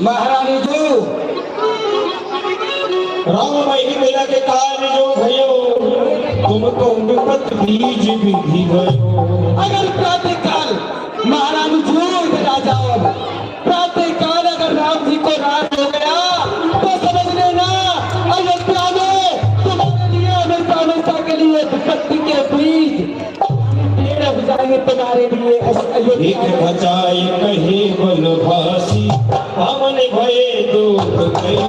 महारानी जो राम मही मेरा के काल जो भयो तुमको विपत बीज विधि भयो। अगर प्रातः काल महारानी जो इधर आ जाओ, प्रातः काल अगर राम जी को रात हो गया तो समझ लेना अयोध्या में तुम्हारे लिए हमेशा हमेशा के लिए विपत्ति के बीज पेड़ उग जाएंगे तुम्हारे लिए। एक बचाए कहे बल भासी हमन भये दूत गया।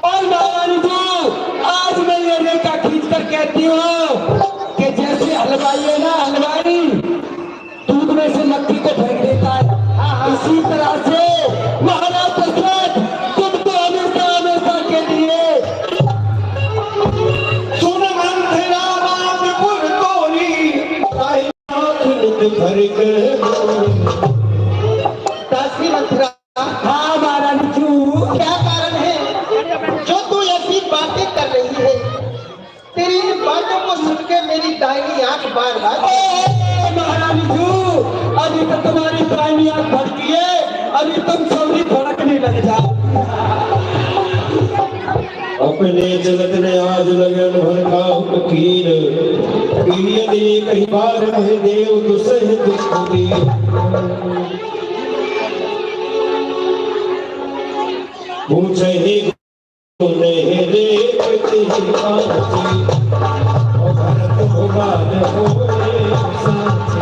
और महारानी जी आज मैं ये रेखा खींच कर कहती हूँ कि जैसे हलवाई है ना, हलवाई दूध में से मक्खी को फेंक देता है, इसी तरह से महाराज दशरथ तुमको हमेशा हमेशा के लिए सुन मंथरा राजपुर तोरी भर दासी मंथरा, हाँ महारानी जी क्या कारण है जो तू ऐसी बातें कर रही है? तेरी इन बातों को सुनकर मेरी दाहिनी आंख बार बार महारानी जी अभी तो तुम्हारी दाहिनी आंख भड़की है, अभी तुम सौरी भड़कने लग जाओ। अपने जगत ने आज लगन भड़का फकीर पीरिय कई बार है देव दुसह दुख दी। पूछे ही नहीं रे पति कांची और भरत भुलान होए सांची।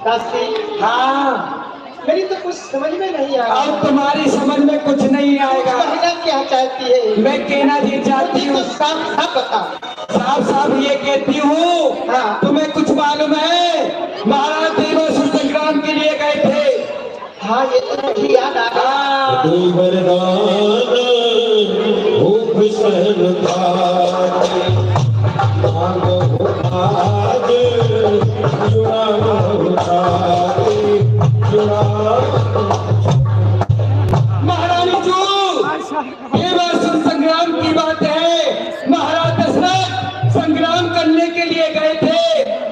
दासी, हाँ मेरी तो कुछ समझ में नहीं आ रहा। अब तुम्हारी समझ में कुछ नहीं आएगा। महिला क्या चाहती है? मैं कहना ये चाहती तो हूँ, साफ साफ बता। साफ साफ ये कहती हूँ, हाँ। तुम्हें कुछ मालूम है महाराज देवासुर संग्राम के लिए गए थे। हाँ ये तो मुझे याद आ रहा। हाँ, तू वरदान भूप सहन थारे मांगो आज जुड़ा बहुतारे जुड़ा। महारानी जो देवासुर संग्राम की बात है, महाराज दशरथ संग्राम करने के लिए गए थे।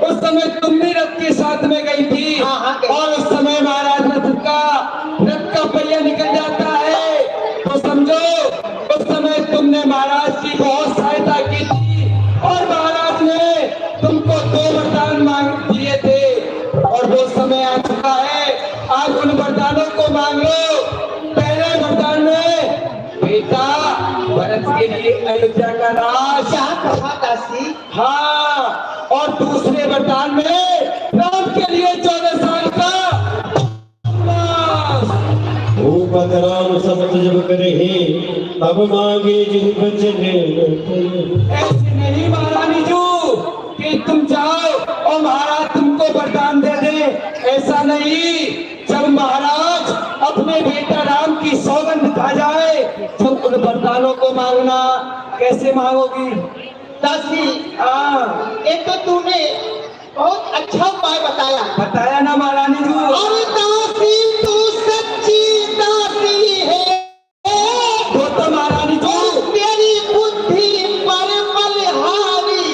उस समय तुम भी रथ के साथ में गई थी। हाँ, हाँ, गई। और उस समय महाराज रथ का पहिया निकल जाता है तो समझो उस समय तुमने महाराज की बहुत सहायता की थी और महाराज ने तुमको 2 वरदान मांग दिए थे और वो समय आ चुका है। आज उन वरदानों को मांग लो। पहले वरदान में बेटा भरत के लिए अयोध्या का राज, क्या कहा दासी? हाँ, और दूसरे वरदान में राम के लिए 14 साल का वनवास। भूपत राम समत जब करे तब मांगे जिन बचन। ऐसे नहीं महारानी जो कि तुम जाओ और महाराज तुमको वरदान दे दे, ऐसा नहीं। जब महाराज अपने बेटा राम की सौगंध खा जाए तब उन वरदानों को मांगना। कैसे मांगोगी दासी, हाँ एक तो तूने बहुत अच्छा उपाय बताया। बताया ना महारानी जी। और दासी तू सच्ची दासी है, वो तो महारानी जी तेरी बुद्धि पर बलहारी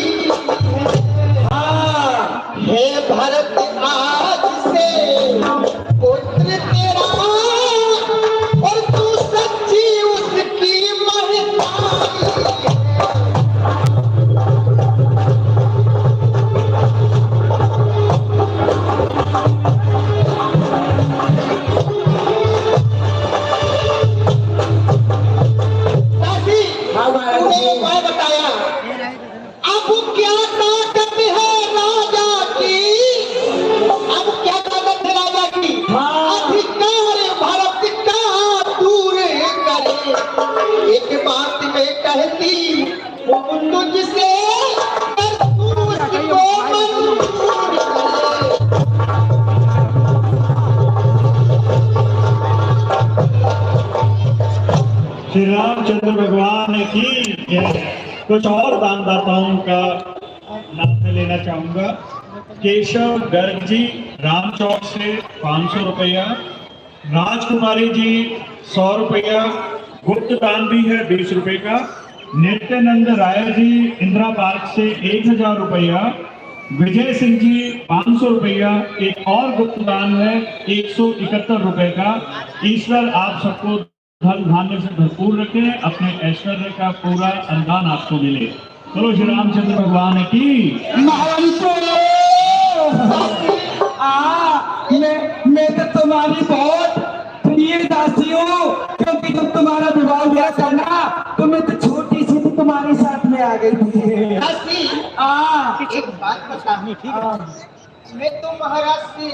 हाँ है। भरत आज से पुत्र तेरा और तू सच्ची उसकी महतारी। दासी, हाँ महाराज तूने जी। उपाय बताया। अब क्या ताकत है राजा की? अब क्या ताकत है राजा की? हाँ। अधिकार भरत का दूर करे। एक बात मैं कहती हूँ तुझसे, कर तू उसको मंजूर करे। श्री रामचंद्र भगवान की जय। कुछ और दानदाताओं का नाम लेना चाहूंगा। केशव गर्ग जी राम चौक से 500 रुपया, राजकुमारी जी 100 रुपया, गुप्त दान भी है 20 रुपए का, नित्यानंद राय जी इंदिरा पार्क से 1000 रुपया, विजय सिंह जी 500 रुपया, एक और गुप्त दान है 171 रुपए का। ईश्वर आप सबको धन धान्य से भरपूर रखे, अपने ऐश्वर्य का पूरा अनुदान आपको मिले। चलो श्री रामचंद्र भगवान की महारानी मैं तो तुम्हारी बहुत प्रिय दासी हूँ, क्योंकि जब तुम्हारा विवाह हुआ करना तो मैं तो छोटी सी थी, तुम्हारे साथ में आ गई थी। दासी एक बात बता, मैं तो महाराज से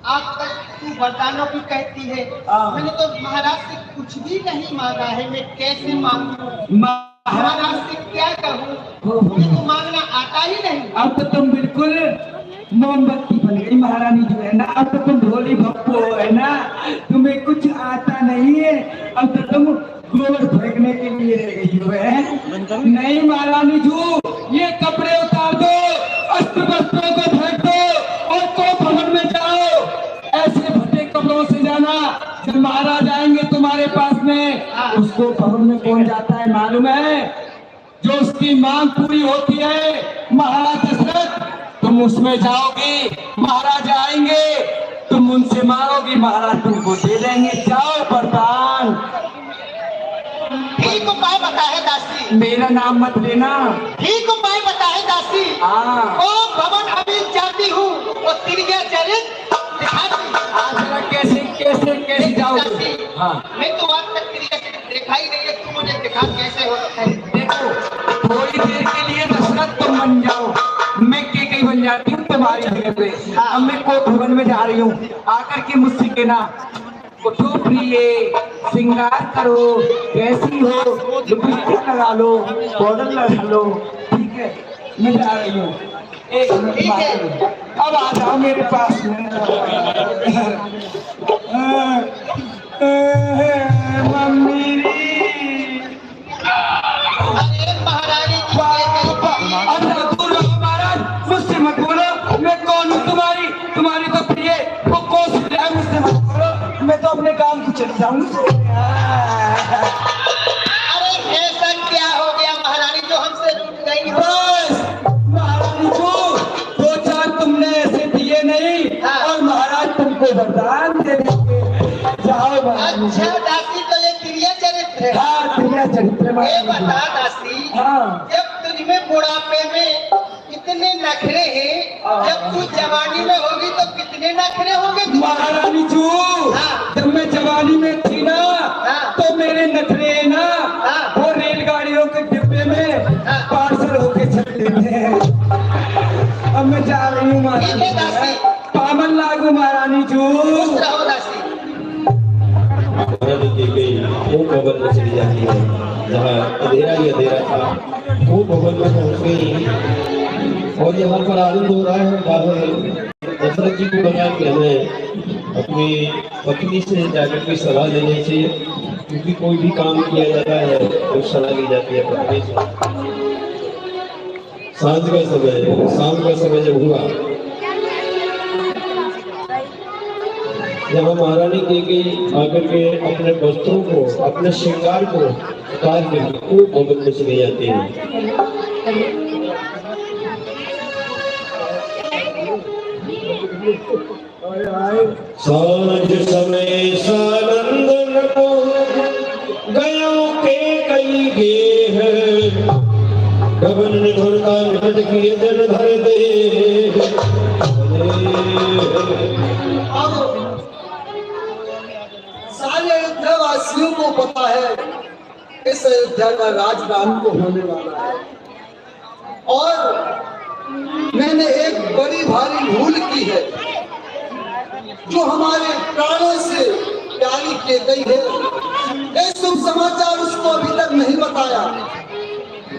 आज तक तू वरदानों की कहती है, मैंने तो महाराज से कुछ भी नहीं मांगा है, मैं कैसे मांगू? महाराज से क्या कहूँ, मुझे तो मांगना आता ही नहीं। अब तो तुम बिल्कुल मोमबत्ती बन गई महारानी जो है ना, अब तो तुम ढोली भप्पो है ना, तुम्हें कुछ आता नहीं है, अब तो तुम गोबर फेंकने के लिए रह गई हो है। नहीं महारानी जू, ये कपड़े उतार दो, अस्त्र वस्त्रों को फेंक दो और को भवन में जाओ। ऐसे फटे कपड़ों से जाना, जब महाराज आएंगे तुम्हारे पास में, उसको भवन में कौन जाता है मालूम है? जो उसकी मांग पूरी होती है महाराज दशरथ, तुम उसमें जाओगी, महाराज आएंगे, तुम उनसे मांगोगी, महाराज तुमको दे देंगे। जाओ प्रधान। ठीक उपाय बता है दासी। मेरा नाम मत लेना। ठीक उपाय बता है दासी। हाँ। ओ भवन अभी जाती हूँ, वो तिरिया चरित दिखाती। आज कैसे कैसे कैसे जाओगे? हाँ। मैं तो आज तक तिरिया चरित देखा ही नहीं है, तुम मुझे दिखा कैसे होता है? देखो, थोड़ी देर के लिए दशरथ तुम बन जाओ, मैं केकई बन जाती हूँ तुम्हारी जगह पे। अब मैं को भवन में जा रही हूँ, आकर के मुझसे कहना, उठो प्रिय, श्रृंगार करो, कैसी हो, लिपस्टिक लगा लो, पाउडर लगा लो, ठीक है? मैं जा रही हूँ, एक मिनट बाद अब आ जाओ मेरे पास में। मम्मी अरे महारानी महाराज, मुझसे मत बोलो, मैं कौन हूँ तुम्हारी? तुम्हारी तो प्रिय वो कोस है, मुझसे मत बोलो, मैं तो अपने काम को चली जाऊंगी। अरे ऐसा क्या हो गया महारानी जो हमसे रूठ गई हो? बस महारानी को दो चार तुमने ऐसे दिए नहीं, और महाराज तुमको वरदान दे देंगे। जाओ महारानी। अच्छा दासी, तो ये तिरिया चरित्र है। हाँ, तिरिया चरित्र में। ये बता दासी, हाँ। जब तुझमें बुढ़ापे में कितने नखरे हैं, जब तू जवानी में होगी तो कितने नखरे होंगे? महारानी जू, जब मैं जवानी में थी ना, तो मेरे नखरे ना वो रेलगाड़ियों के डिब्बे में पार्सल होके चलते थे। अब मैं जा रही हूँ महारानी, पावन लागू महारानी जू। रहो दासी। महारानी की गई वो भवन में चली जाती है, जहाँ अंधेरा ही अंधेरा था, वो भवन में पहुंच गई। और यहाँ पर आनंद हो रहा है बाहर। दशरथ जी को लगा कि हमें अपनी पत्नी से जाकर के सलाह लेनी चाहिए, क्योंकि कोई भी काम किया जाता है तो सलाह ली जाती है पत्नी से। सांझ का समय, शाम का समय जब हुआ, जहाँ महारानी कैकेयी आकर के अपने वस्त्रों को, अपने श्रृंगार को उतार के वो भवन में चले जाते हैं। सांझ समय सानंदन को गयों के कई गे है, गगन निधर का निहट किए जन धर दे। सारे अयोध्या वासियों को पता है इस अयोध्या का राज राम को होने वाला है, और मैंने एक बड़ी भारी भूल की है जो हमारे प्राणों से प्यारी की गई है। ये शुभ समाचार उसको अभी तक नहीं बताया,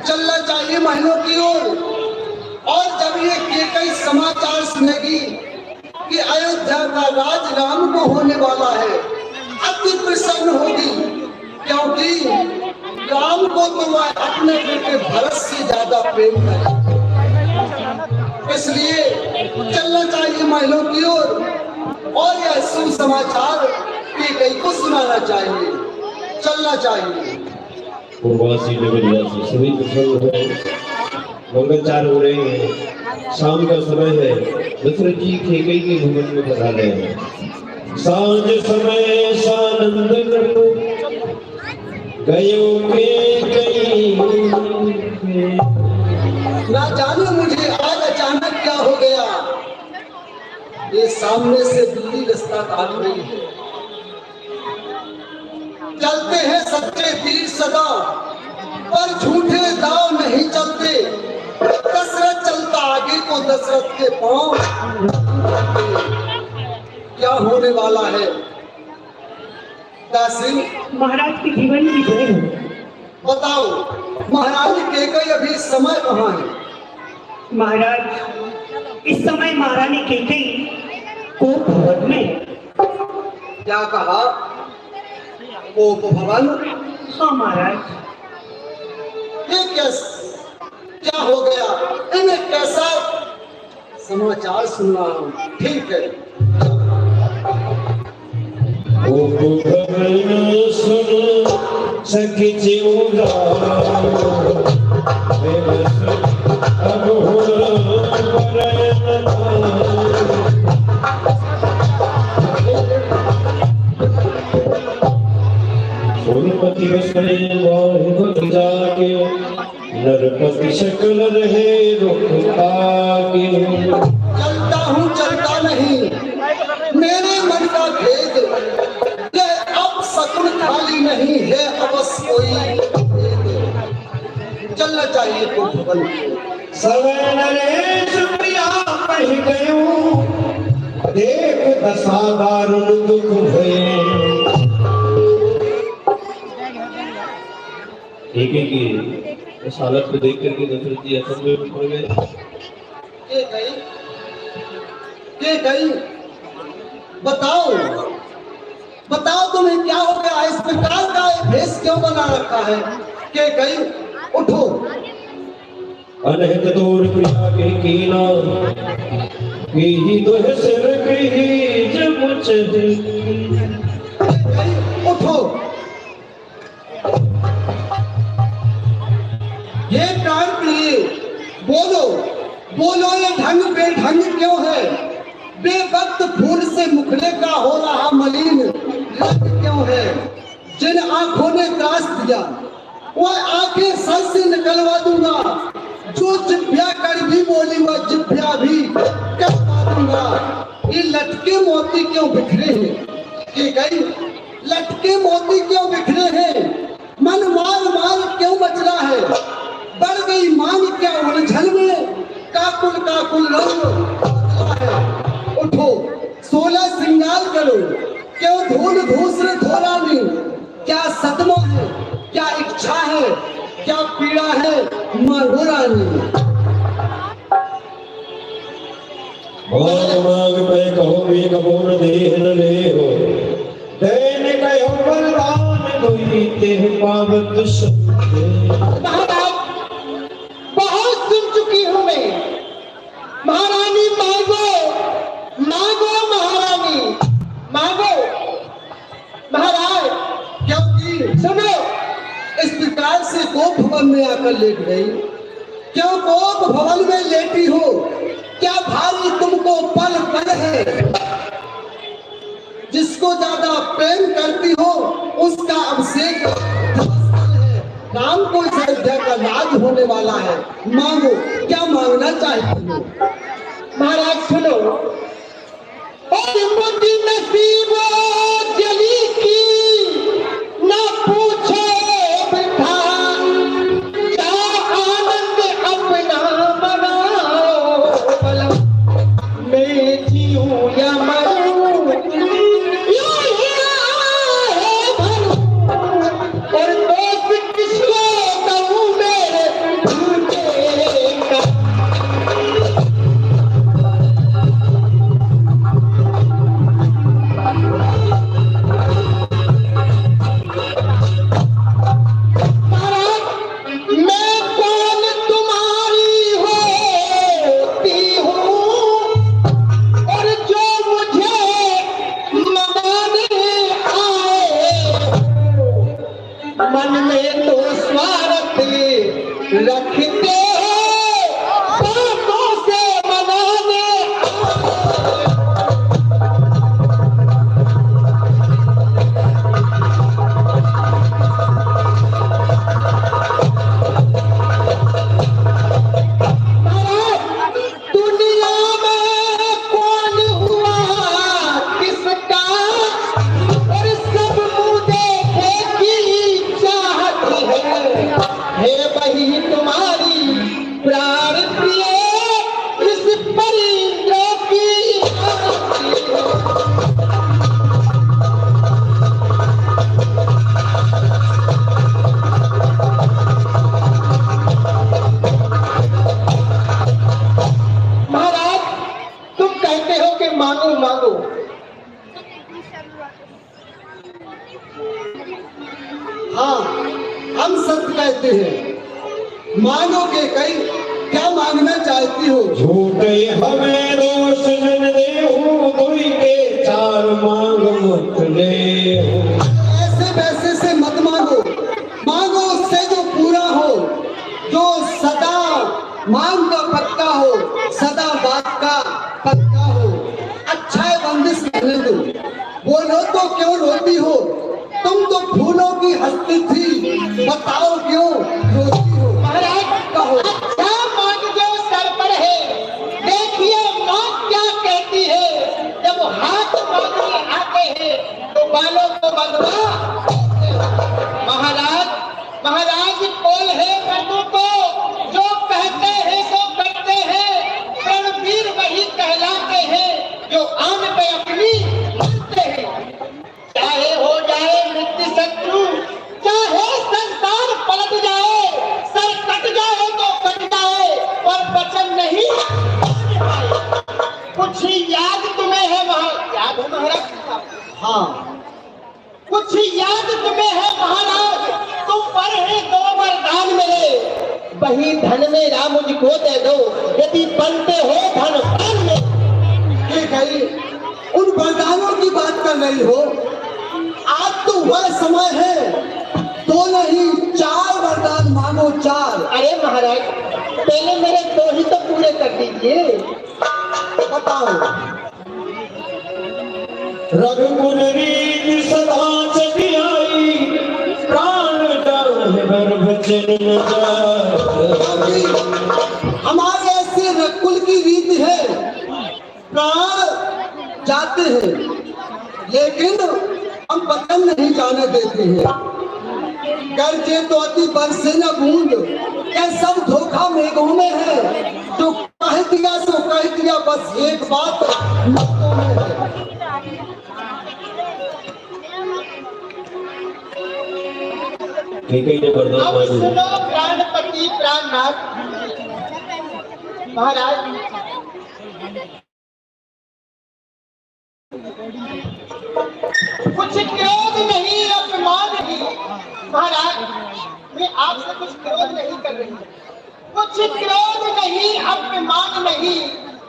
चलना चाहिए महलों की ओर, और जब ये केकई समाचार सुनेगी कि अयोध्या का राज राम को होने वाला है, अति प्रसन्न होगी, क्योंकि राम को तो वह अपने बेटे भरत से ज्यादा प्रेम करे। इसलिए चलना चाहिए महलों की ओर और यह शुभ समाचार केकई को सुनाना चाहिए, चलना चाहिए। पूर्वासी नगरवासी सभी प्रसन्न हुए। मंगलचार हो रहे हैं, शाम का समय है। दशरथ जी कैकेयी के भवन में पधार रहे हैं। सांझ समय सानंद करो गयो कैकेयी। ना जाने मुझे आज अचानक क्या हो गया, ये सामने से बिल्ली रास्ता काट रही है। चलते हैं सच्चे तीर सदा, पर झूठे दाव नहीं चलते। दशरथ चलता आगे को दशरथ के पांव। क्या होने वाला है दासी? महाराज के जीवन की जय हो। बताओ महाराज कैकेयी अभी समय कहाँ है? महाराज इस समय महारानी कैकेयी कोप भवन में। क्या कहा? कोप भवन? हाँ महाराज। ये क्या हो गया? इन्हें कैसा समाचार सुन रहा हूँ। ठीक है। सुन सखी सोनपति बसरे जाके नरपति शकल रहे रुकता के। चलता नहीं, मेरे मन का भेद ये अब सकुन खाली नहीं है। अवश्य कोई चलना चाहिए तो भवन। सवे नरेश प्रिया पढ़ गयो देख दशा दारुण दुख भये। एक इस हालत को देख करके दशरथ जी असल में पड़ गए। के गई बताओ तुम्हें क्या हो गया? इस प्रकार का भेष क्यों बना रखा है? के गई उठो। अनहत तोर प्रिया के कीना ही दोह सिर की जब चढ़े। उठो। ये प्राण प्रिय बोलो ये ढंग बेढंग क्यों है? बेवक्त फूल से मुखड़े का हो रहा मलिन रंग क्यों है? जिन आंखों ने त्रास दिया वह आंखें सर से निकलवा दूंगा। जो जिभ्या कर भी बोली वह जिभ्या भी कटवा दूंगा। ये लटके मोती क्यों बिखरे हैं? कि गई लटके मोती क्यों बिखरे हैं? मन मार क्यों मचला है? बढ़ गई मांग क्या उलझन में? काकुल रंग बदला है। उठो 16 श्रृंगार करो। क्यों धूल धूसर धोरानी? क्या सदमा है? क्या इच्छा है? क्या पीड़ा है? मारो रानी। मांग पे कहो भी कबूर देह न ले हो। दैन कहो बलवान कोई तेह पावत महाराज बहुत सुन चुकी हूँ मैं। महारानी मांगो महारानी मांगो। महाराज क्योंकि सुनो, इस प्रकार से कोप भवन में आकर लेट गई। क्यों कोप भवन में लेटी हो? क्या भारी तुमको पल है? जिसको ज्यादा प्रेम करती हो उसका अभिषेक है। राम को इस अयोध्या का राज होने वाला है। मांगो, क्या मांगना चाहती हो? महाराज सुनो। और मोती नसीबो जली की ना पूछो बिठा। क्या आनंद अपना बनाओ भला। मैं जीऊं या मरूं यूं ही है भरूं। और दोस्त किसको कहूं मेरे झूठे का। मन में तो रखते हैं बातों से मनाने। दुनिया में कौन हुआ किसका, और सब मुँह देखे की चाहत है वही तुम्हारी प्राण प्रिय इस परिंदों की आरती है। महाराज तुम कहते हो कि मांगो मांगो, हाँ हम सत्य कहते हैं, मांगोगे कहीं क्या मांगना चाहती हो? झूठे हमें दोष न देहु, कोई के चार मांग मत लेहु। ऐसे वैसे से मत मांगो, मांगो उससे जो पूरा हो, जो सदा मांग का पक्का हो, सदा बात का पक्का हो। अच्छा है बंदिश करने दो, बोलो तो क्यों रोती हो? तुम तो फूलों की हस्ती थी, बताओ क्यों रोती हो? महाराज कहो। अच्छा मांग जो सर पर है, देखिए माँ क्या कहती है। जब हाथ मांगने आते हैं तो बालों को बंधवा। महाराज महाराज बोल है मनु को, जो कहते हैं सो करते हैं। रणवीर वही कहलाते हैं जो आन पे अपनी मानते हैं। चाहे हो जाए मृत्यु शत्रु, चाहे संसार पलट जाए, सर कट जाए तो कट जाए, पर वचन नहीं मान पाए। कुछ ही याद तुम्हें है याद है महाराज? हाँ कुछ ही याद तुम्हें है महाराज, तुम पर है दो वरदान मेरे। वही धन मेरा मुझको दे दो, यदि बनते हो धन पान में। ये कही उन वरदानों की बात कर रही हो? आज तो वह समय है, दो नहीं 4 वरदान मांगो, 4। अरे महाराज पहले मेरे 2 ही तो पूरे कर दीजिए। बताओ। रघुकुल रीत सदा चली आई, प्राण जाए गर्भ जन्म जाए। हमारे ऐसे रकुल की रीत है, प्राण जाते हैं लेकिन हम वतन नहीं जाने देते हैं। गर्जे तो अति बरसे न बूंद, ये सब धोखा मेघों में है। जो कह दिया सो कह दिया, बस एक बात मतों में है। कैकेयी ने वरदान अब मांगे। सुनो प्राणपति प्राणनाथ महाराज। कुछ क्रोध नहीं, अपमान नहीं महाराज। मैं आपसे कुछ क्रोध नहीं कर रही, कुछ क्रोध नहीं, अपमान नहीं,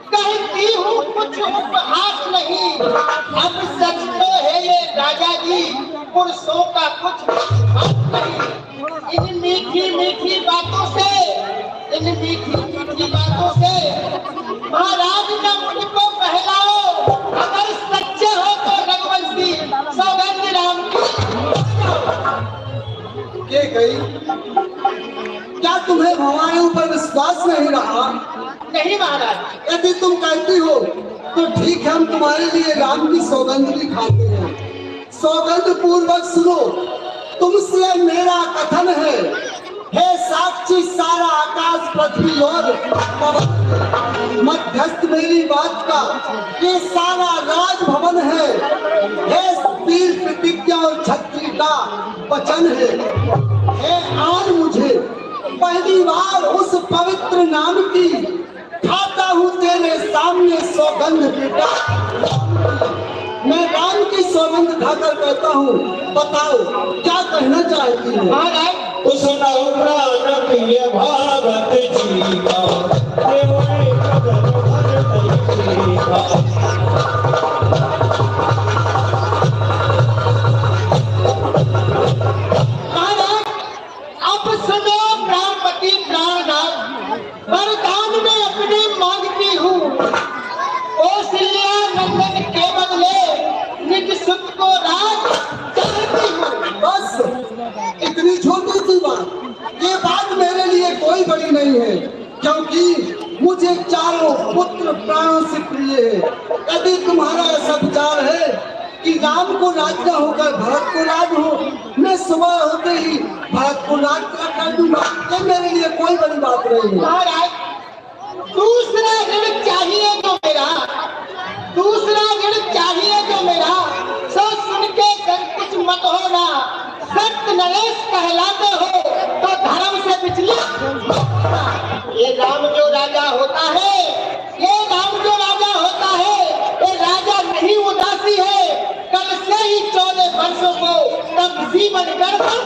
कहती हूँ कुछ उपहास नहीं। अब सच तो है ये राजा जी, पुरुषों का कुछ बात नहीं। इन मीठी मीठी बातों से, इन मीठी मीठी बातों से महाराज न मुझको बहलाओ। अगर सच्चे हो तो रघुवंशी सौगंध राम ये गई, क्या तुम्हें हमारे ऊपर विश्वास नहीं रहा? नहीं महाराज। यदि तुम कहती हो तो ठीक है, हम तुम्हारे लिए राम की सौगंध भी खाते हैं। सौगंध पूर्वक सुनो, तुमसे मेरा कथन है, हे साक्षी सारा आकाश पृथ्वी और पवन, मध्यस्थ मेरी बात का ये सारा राजभवन है। हे वीर प्रतिज्ञा और छत्री का वचन है। हे आज मुझे पहली बार उस पवित्र नाम की खाता हूँ तेरे सामने सौगंध बेटा। मैं राम की सौगंध खाकर कहता हूँ, बताओ क्या कहना चाहती है? महाराज सुनाओ प्राण प्रिय भारत जी का, देवरे कदम भरत जी का। महाराज अब सुनो प्राणपति नहीं है, क्योंकि मुझे चारों पुत्र प्राणों से प्रिय है। यदि तुम्हारा ऐसा विचार है कि राम को राज न होकर भरत को राज हो, मैं सुबह होते ही भरत को राज कर दूंगा। ये मेरे लिए कोई बड़ी बात नहीं है। महाराज, दूसरा ऋण चाहिए तो मेरा, दूसरा ऋण चाहिए तो मेरा, सो सुन के संकुच मत होना। सत्य नरेश कहलाते हो तो धर्म से विचलित। ये राम जो राजा होता है, ये राम जो राजा होता है, ये राजा नहीं उदासी है। कल से ही 14 वर्षों को तब जीवन गड़बड़।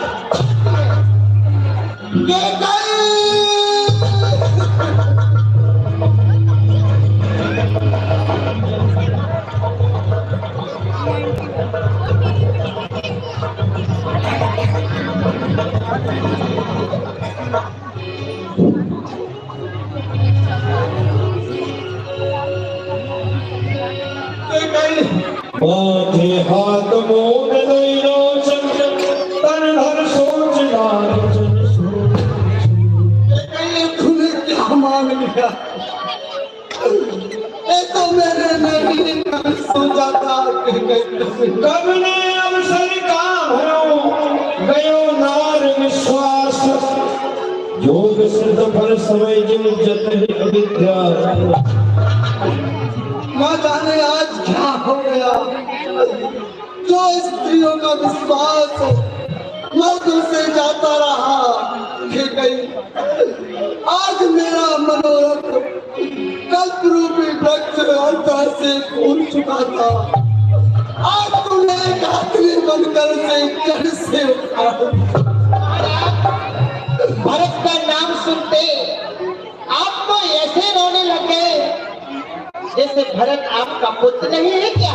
माथे हाथ मोद लइलो चंद तन हर सोच नारचन तूने क्या मांग लिया? ये तो मैंने नहीं सोचा था कि कब ने अवसर का भरो गयो नार विश्वास योग सिद्ध फल समय जिन जत अविद्या। न जाने आज क्या हो गया, जो स्त्रियों का विश्वास मर्दों से जाता रहा। ठीक है, आज मेरा मनोरथ कल्प रूपी वृक्ष अंतर से फूल चुका था। आज तूने घातली बनकर से कैसे भरत का नाम सुनते आप तो ऐसे रोने लगे जैसे भरत आपका पुत्र नहीं है क्या?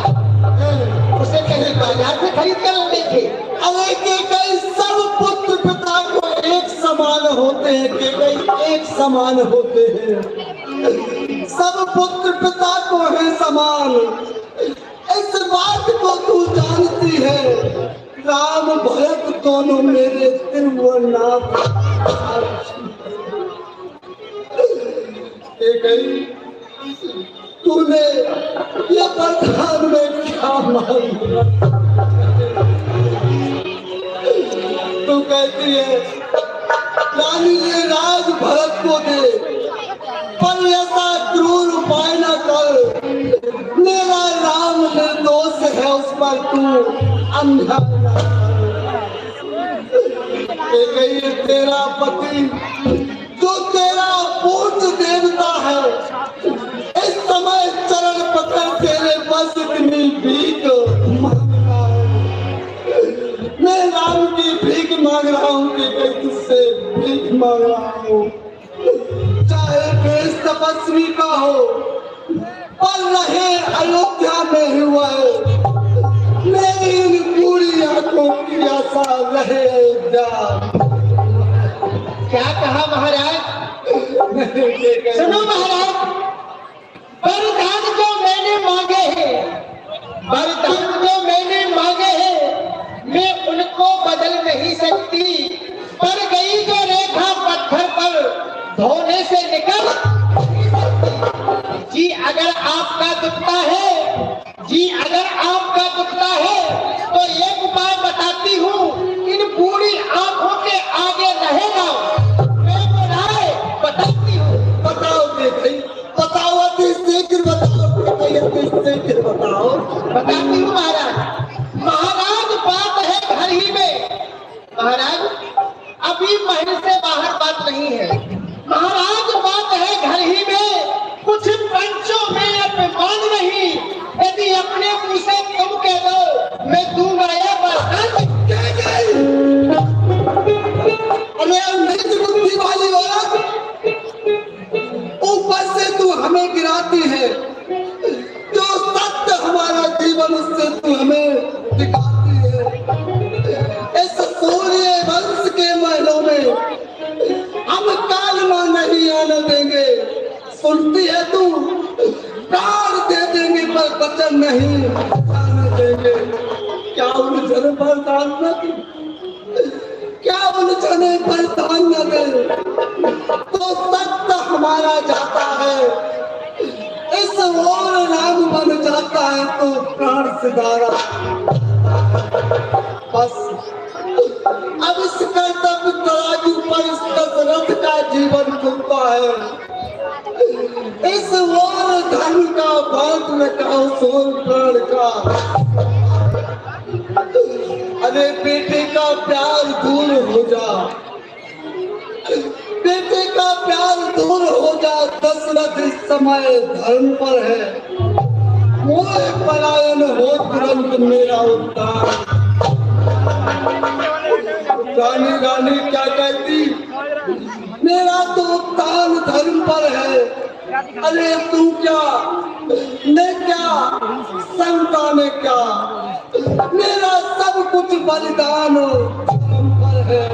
उसे कहीं बाजार से खरीद कर लाते थे। अरे के कई सब पुत्र पिता को एक समान होते हैं, के कई एक समान होते हैं। सब पुत्र पिता को है समान, इस बात को तू जानती है। राम भरत दोनों मेरे त्रिभुवननाथ। तूने ये वरदान में क्या मांगा? तू कहती है रानी ने राज भरत को दे, पर ऐसा क्रूर उपाय न कर। मेरा राम निर्दोष है, उस पर तू अंधा तेरा पति जो तेरा पूज्य देवता है, इस समय चरण पकड़ तेरे बस इतनी भीख मांगता है। मैं राम की भीख मांग रहा हूँ कि तुझसे भीख मांग रहा हूँ। चाहे देश तपस्वी का हो, पर रहे अयोध्या में हुआ है। मेरी इन पूरी आंखों की आशा रहे अयोध्या। क्या कहा महाराज? सुनो महाराज, वरदान जो मैंने मांगे हैं, वरदान जो मैंने मांगे हैं, मैं उनको बदल नहीं सकती। पर गई जो रेखा पत्थर पर धोने से निकल जी। अगर आपका दुखता है, जी अगर आपका दुखता है, तो एक उपाय बताती हूँ। इन पूरी आंखों के आगे रहेगा, मैं वो राय बताती हूँ। बताओ देखी, बताओ अति शीघ्र बताओ, शीघ्र बताओ। बताती हूँ महाराज। महाराज बात है घर ही में। महाराज अभी महल से बाहर बात नहीं है। महाराज बात है घर ही में। कुछ पंचों में अपमान नहीं, यदि अपने मुंह से तुम कह दो मैं दूंगा ये वरदान। अरे बुद्धि वाली औरत, ऊपर से तू हमें गिराती है, जो सत्य हमारा जीवन उससे तू हमें दिखाती है। इस सूर्य वंश के महलों में हम कालमा नहीं आने देंगे। सुनती है तू? प्राण दे देंगे पर वचन नहीं आने देंगे। क्या उलझन बर्दान न दे? क्या उलझने बर्दान न दे? तो सच मारा जाता है, इस ओर राम बन जाता है तो प्राण सिधारा। बस अब इस कर्तव्य तराजू पर इस दशरथ का जीवन खुलता है। इस ओर धर्म का बांट में का सोल प्राण का। अरे बेटे का प्यार दूर हो जा, बेटे का प्यार दूर हो जा। दशरथ इस समय धर्म पर है, मोह पलायन हो तुरंत मेरा उद्धार। रानी रानी क्या कहती, मेरा तो उत्थान धर्म पर है। अरे तू क्या, मैं क्या, संतान क्या, मेरा सब कुछ बलिदान धर्म पर है।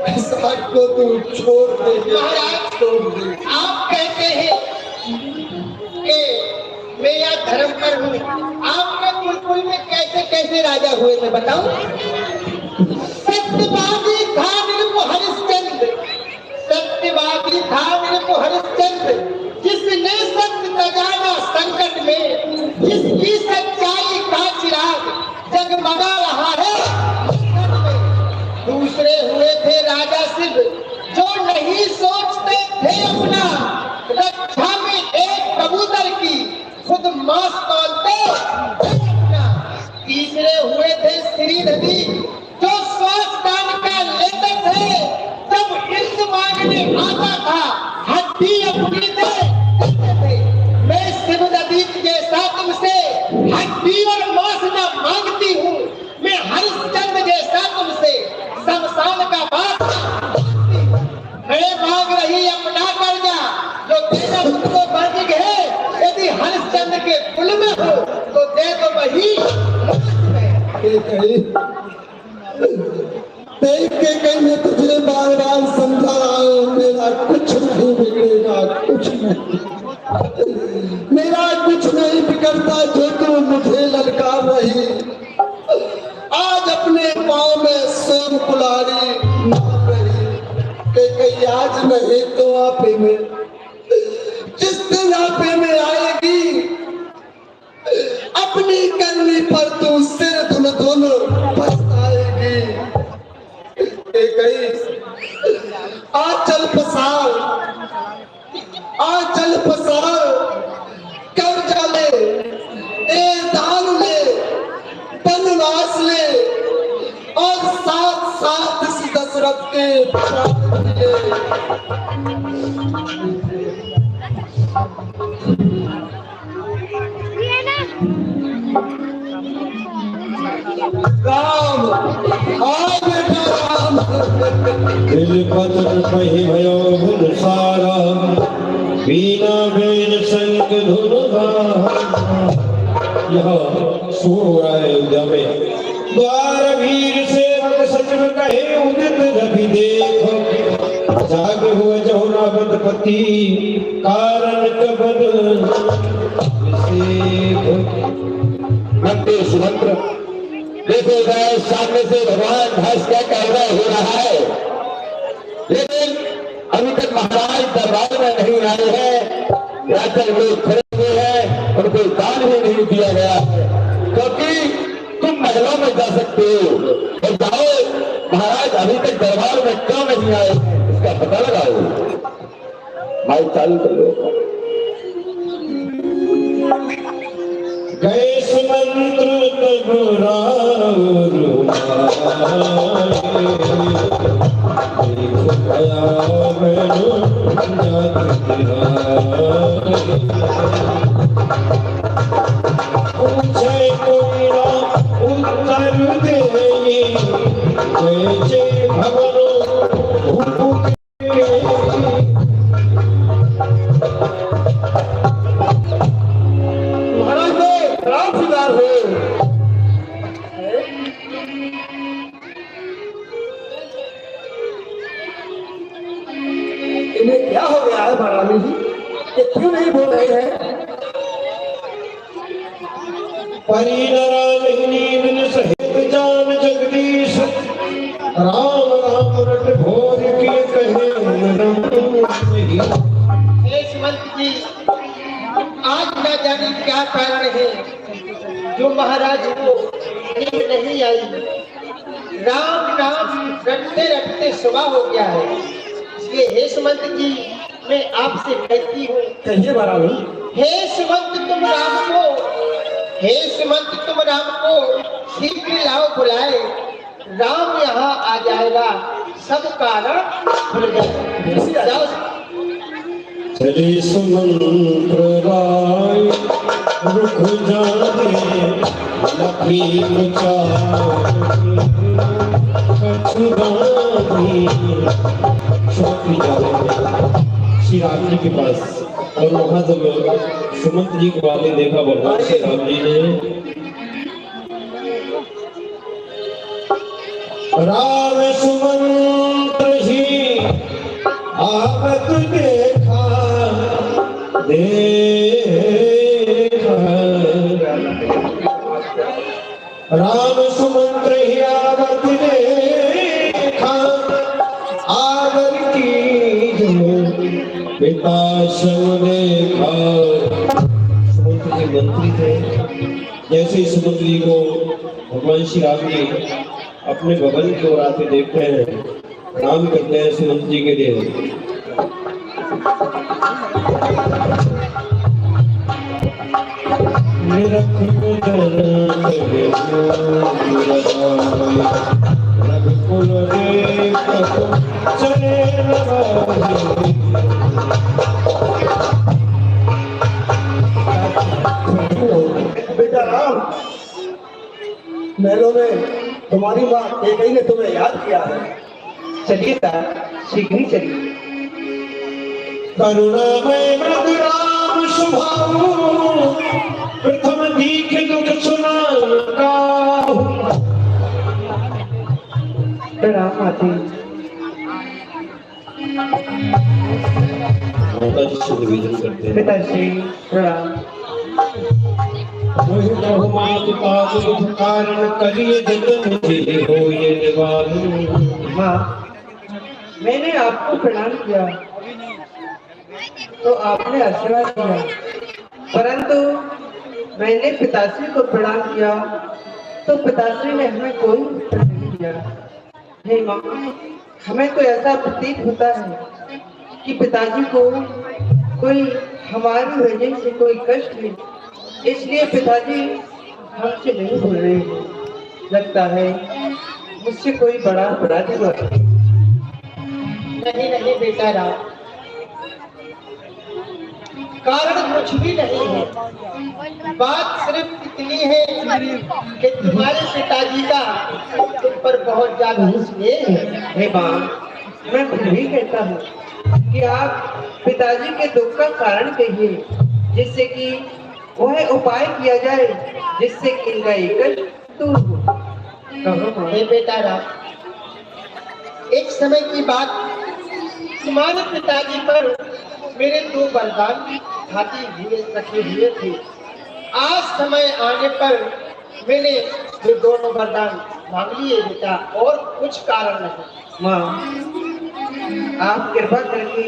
इस हक को तू छोड़ दे, छोड़ दे। आप कहते हैं कि मैं यहाँ धर्म पर हूँ। आपके कुलकुल में कैसे कैसे राजा हुए थे बताओ। सत्यवादी था नृप हरिश्चंद्र, सत्यवादी था नृप हरिश्चंद्र, जिसने सत्य तजाना संकट में, जिसकी सच्चाई का चिराग जगमगा रहा है। दूसरे हुए थे राजा शिव, जो नहीं सोचते थे अपना, रक्षा में एक कबूतर की खुद मांस तौलते थे अपना। तीसरे हुए थे श्रीधरी, जो श्वास दान का लेते थे, जब इंद्र मांगने आता था हड्डी अपनी देते थे। मैं शिवदत्त जैसा तुमसे हड्डी और मांस न मांगती हूँ, मैं हरिश्चंद्र जैसा तुमसे शमशान का बात। मैं मांग रही अपना कर्जा, जो तेरा मुझको बंद है। यदि हरिश्चंद्र के कुल में हो तो दे दो वही। देख के कहीं मैं तुझे बार बार समझा रहा हूँ, मेरा कुछ नहीं बिगड़ेगा, कुछ नहीं, मेरा कुछ नहीं बिगड़ता जो तू मुझे ललकार रही। आज अपने पाँव में सोम कुल्हाड़ी मार रही, कहीं आज नहीं तो आपे में, जिस दिन आपे में आएगी अपनी करनी पर तू सिर धुन धुन पछताएगी। आंचल पसार, आंचल पसार, कर्जा ले, ए दान ले, वनवास ले, और साथ साथ इस दशरथ के प्राण भी राम, हाँ बेटा राम। बिलपत्र पहि भयो गुण सारा, बीना बेन संग धुन गान। यह शुभ हो रहा है अयोध्या में। द्वार वीर सेवक सचिव कहे उदित रवि देखो, जाग हुए जहुनावत पति कारण कबद मंत्र सुमंत्र। देखो इधर सामने से भगवान भैंस का कहना हो रहा है, लेकिन अभी तक महाराज दरबार में नहीं आए हैं। राजा लोग खड़े हुए हैं, उनको दान भी नहीं दिया गया है, क्योंकि तुम महलों में जा सकते हो और जाओ, महाराज अभी तक दरबार में क्यों नहीं आए इसका पता लगाओ। भाई चालू कर लो। गए सुमंत्र तब उत्तर दे जय भवन इन्हें क्या हो गया है महारानी जी, ये क्यों नहीं बोल रहे हैं? परिणरामिनी सहित जान जगदीश, राम राम रट भोर की कही नहीं आई। राम नाम रटते रटते सुबह हो गया है। इसलिए हे सुमंत जी, मैं आपसे कहती हूँ, कहिए महारानी। हे सुमंत तुम राम को, हे सुमंत तुम राम को शीघ्र लाओ बुलाए। राम यहाँ आ जाएगा, सब कारण खुल जाएगा। चले सुमंत्र राय रुख जाने लखी श्री राम जी के पास। और वहां जब सुमंत जी को आगे देखा भगवान श्री राम जी ने, राम सुमंत्र ही आवत देखा राम सुमंत्र ही आवत देखा आवर की पिता शव देखा। सुमंत्र जी मंत्री थे। जैसे ही सुमंत्र जी को भगवान श्री राम जी अपने भवन की ओर आते देखते हैं, नाम करते हैं सुमंत जी के लिए, बेटा राम, महलों में तुम्हारी माँ कैकेयी ने तुम्हें याद किया है। चलिए सर, शीघ्र ही चलिए। करुणामय मृद राम स्वभाव प्रथम दीख दुख सुना राम आते। माता जी से निवेदन करते हैं, पिताश्री प्रणाम। कारण करिए जतन जिले हो ये निवारण। माँ, मैंने आपको प्रणाम किया तो आपने आशीर्वाद दिया, परंतु मैंने पिताश्री को प्रणाम किया तो पिताश्री ने हमें कोई उत्तर नहीं दिया। हे माँ, हमें तो ऐसा प्रतीत होता है कि पिताजी को कोई हमारी वजह से कोई कष्ट है, इसलिए पिताजी हमसे नहीं बोल रहे हैं। लगता है मुझसे कोई बड़ा अपराध हुआ। नहीं नहीं बेटा राम, कारण कुछ भी नहीं है। बात सिर्फ इतनी है कि तुम्हारे पिताजी का तुम पर बहुत ज्यादा स्नेह है। हे माँ, मैं फिर भी कहता हूँ कि आप पिताजी के दुख का कारण कहिए, जिससे कि वह उपाय किया जाए, जिससे कि इनका एक दूर हो। कहो माँ। हे बेटा राम, एक समय की बात, तुम्हारे पिताजी पर मेरे 2 वरदान हाथी हुए रखे हुए थे। आज समय आने पर मैंने ये दोनों वरदान मांग लिए बेटा, और कुछ कारण नहीं। माँ, आप कृपा करके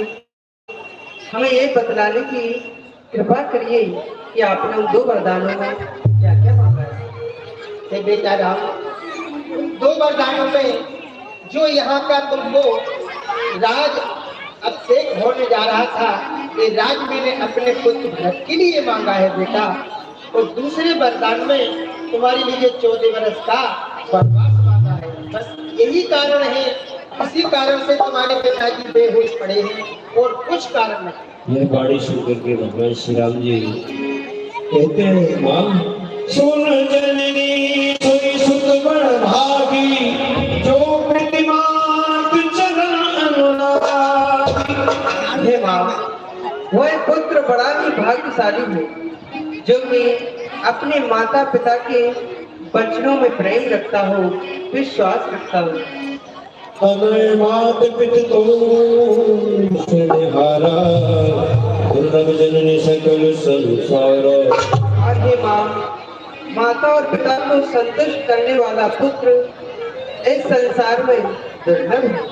हमें ये बतलाने की कृपा करिए कि आपने उन 2 वरदानों में क्या क्या मांगा है। हे बेटा राम, 2 वरदानों में जो यहाँ का तुमको राज अभिषेक होने जा रहा था, ये राज मैंने अपने पुत्र भरत के लिए मांगा है बेटा। और दूसरे वरदान में तुम्हारे लिए 14 वर्ष का वनवास मांगा है। बस यही कारण है, इसी कारण से तुम्हारे पिताजी बेहोश पड़े हैं, और कुछ कारण नहीं। यह बाणी सुनकर के भगवान श्री राम जी कहते हैं, मां सुन जननी सुनी सुत बड़ भागी, जो प्रतिमात चरण अनुरागी। हे माँ, वह पुत्र बड़ा ही भाग्यशाली है जो कि अपने माता पिता के वचनों में प्रेम रखता हो, विश्वास रखता हो। तनय मात पित तो सुनिहारा, दुर्लभ जननी सकल संसार। और हे माँ, माता और पिता को संतुष्ट करने वाला पुत्र इस संसार में दुर्लभ है।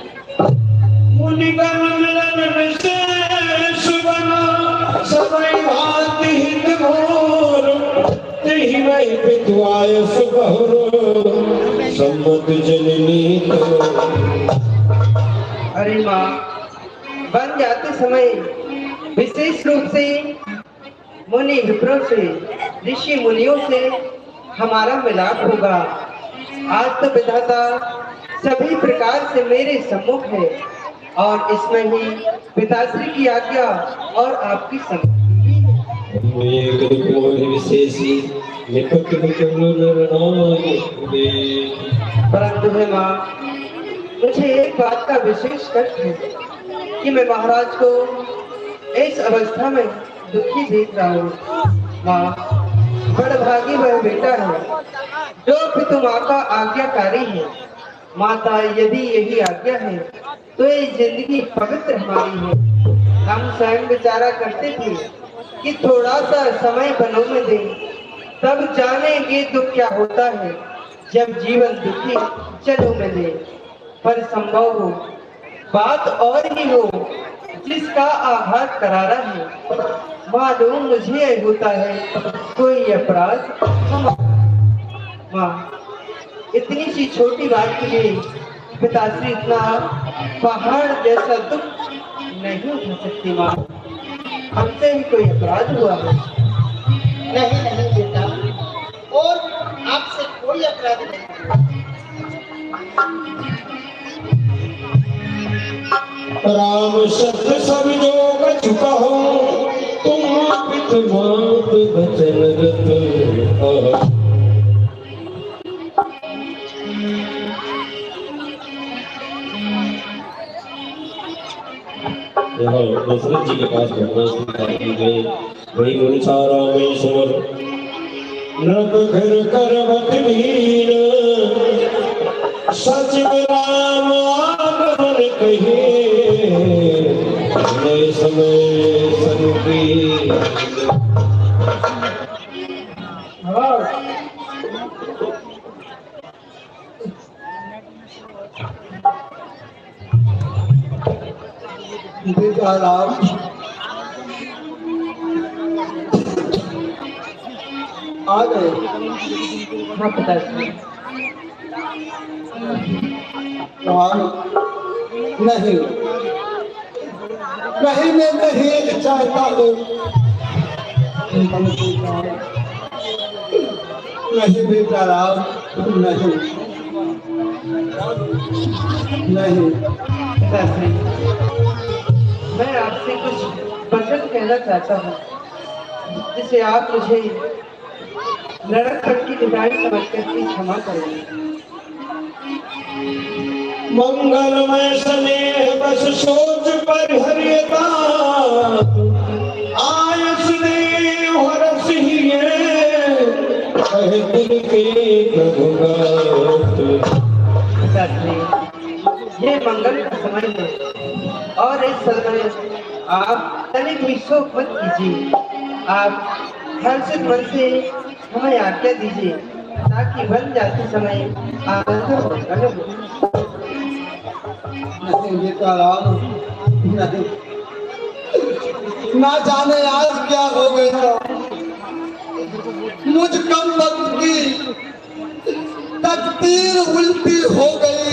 मुनिगण मिलन विशेष बना, सबई भांति हित घोर, तेहि वही पितुआय सुबहुर। सम्मत जननी तो। अरे माँ, बन जाते समय विशेष रूप से मुनि विप्रों से, ऋषि मुनियों से हमारा मिलाप होगा। आज तो विधाता सभी प्रकार से मेरे सम्मुख है और इसमें ही पिताश्री की आज्ञा और आपकी सम्मति भी है। परंतु है माँ, मुझे एक बात का विशेष कष्ट है कि मैं महाराज को इस अवस्था में दुखी देख रहा हूँ। माँ, बड़भागी वह बेटा है जो पितु माँ का आज्ञाकारी है। माता यदि यही आज्ञा है तो ये जिंदगी पवित्र हमारी है। हम स्वयं विचारा करते थे कि थोड़ा सा समय बनों में दे, तब जानेंगे दुख क्या होता है जब जीवन दुखी चलो में दे। पर संभव हो बात और ही हो जिसका आघात करारा है। मालूम मुझे होता है कोई अपराध। माँ, इतनी सी छोटी बात के लिए पिताश्री इतना पहाड़ जैसा दुख नहीं उठा सकती। माँ, हमसे ही कोई अपराध हुआ है? नहीं नहीं बेटा, और आपसे कोई अपराध नहीं। राम सत्य सब जोग चुका हो, तुम पित मात बचन रत। यहाँ दशरथ जी के पास घटना स्वीकार की गई। वही अनुसार रामेश्वर नृप घर करवत वीर, सचिव राम आगमन कहे, नए समय सनुकी। बेटा राम, आ गए? हाँ पिताश्री। राम, नहीं नहीं, मैं नहीं चाहता हूँ। नहीं बेटा राम, नहीं नहीं। पिताश्री, मैं आपसे कुछ वचन कहना चाहता हूँ जिसे आप मुझे लड़कपन की डिजाइन समझ करके क्षमा करेंगे। मंगलमय स्नेह बस सोच पर हरियता, आयस देव हरस हिये, कहे दिल के प्रभुगात। पिताश्री, ये मंगल का समय है और इस समय आप तनिक भी शोक मत कीजिए। आप हर्षित मन से हमें आज्ञा दीजिए ताकि बन जाते समय आनंद मंगल हो। नहीं बेटा राम, नहीं। ना जाने आज क्या हो गया, मुझ कम वक्त की तकदीर उल्टी हो गई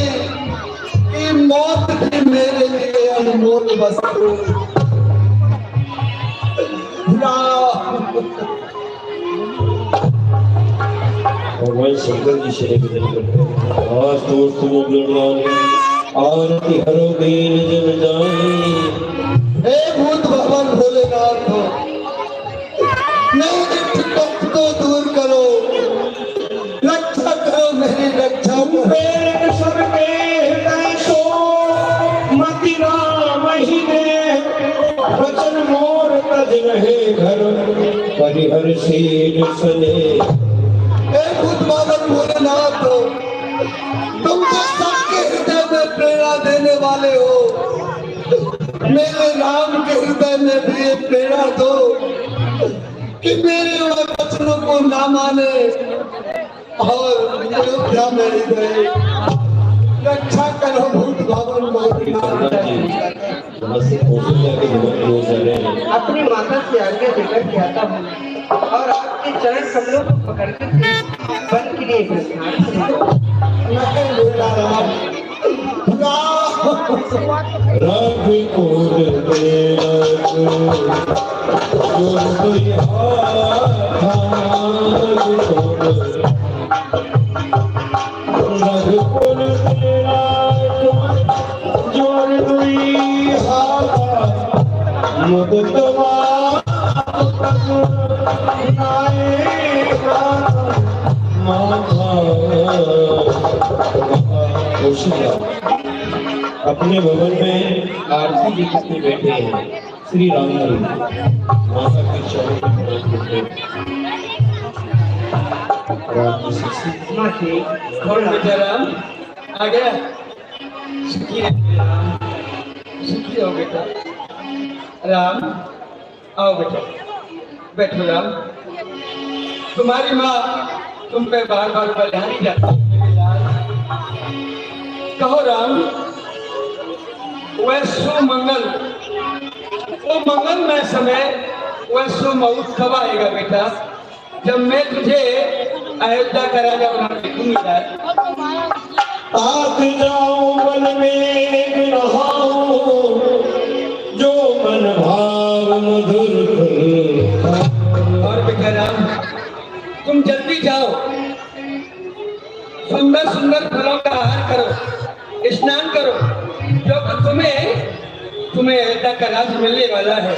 कि मौत भी मेरे लिए अनमोल वस्तु। भगवान शंकर जी श्री आज दोस्तों आरती हरो दीन जन जाई। हे भूत भवन भोलेनाथ, मेरे दुख को दूर करो, रक्षा करो मेरी रक्षा। मेरे सबके हृदय सो मति राम ही दे, वचन मोर तज रहे घर, परिहर शील सने। हे भूत भवन भोलेनाथ, तुम तो सबके हृदय में प्रेरणा देने वाले हो। मेरे राम के हृदय में भी ये प्रेरणा दो कि मेरे वचनों को ना माने और अयोध्या में ही रहे। रक्षा करो भूत भवन भोलेनाथ। अपनी माता से आज्ञा लेकर के आता हूँ और आपके चरण कमलों को पकड़ कर वन के लिए प्रस्थान करूंगा। रघुकुल तिलक जो दुई हाथ रघुकुल तिलक जोड़ दुई हाथ मुदतवा अपने भवन में आरती जी कितने बैठे हैं श्री राम माता के चरण माँ जी कौन बेटा राम आ गया? सुखी रहे राम, सुखी रहो बेटा। राम आओ बेटा, बैठो राम। तुम्हारी माँ तुम पे बार बार बधाई जाती है। कहो राम, वह सुमंगल, वो मंगलमय समय, वह सुमुहूर्त कब आएगा बेटा, जब मैं तुझे अयोध्या का राजा बना देखूंगा। ताक जाऊं बल में नहाऊं जो मन भाव मधुर। और बेटा राम, तुम जल्दी जाओ, सुंदर सुंदर फलों का आहार करो, स्नान करो, जो तुम्हें अयोध्या का राज मिलने वाला है।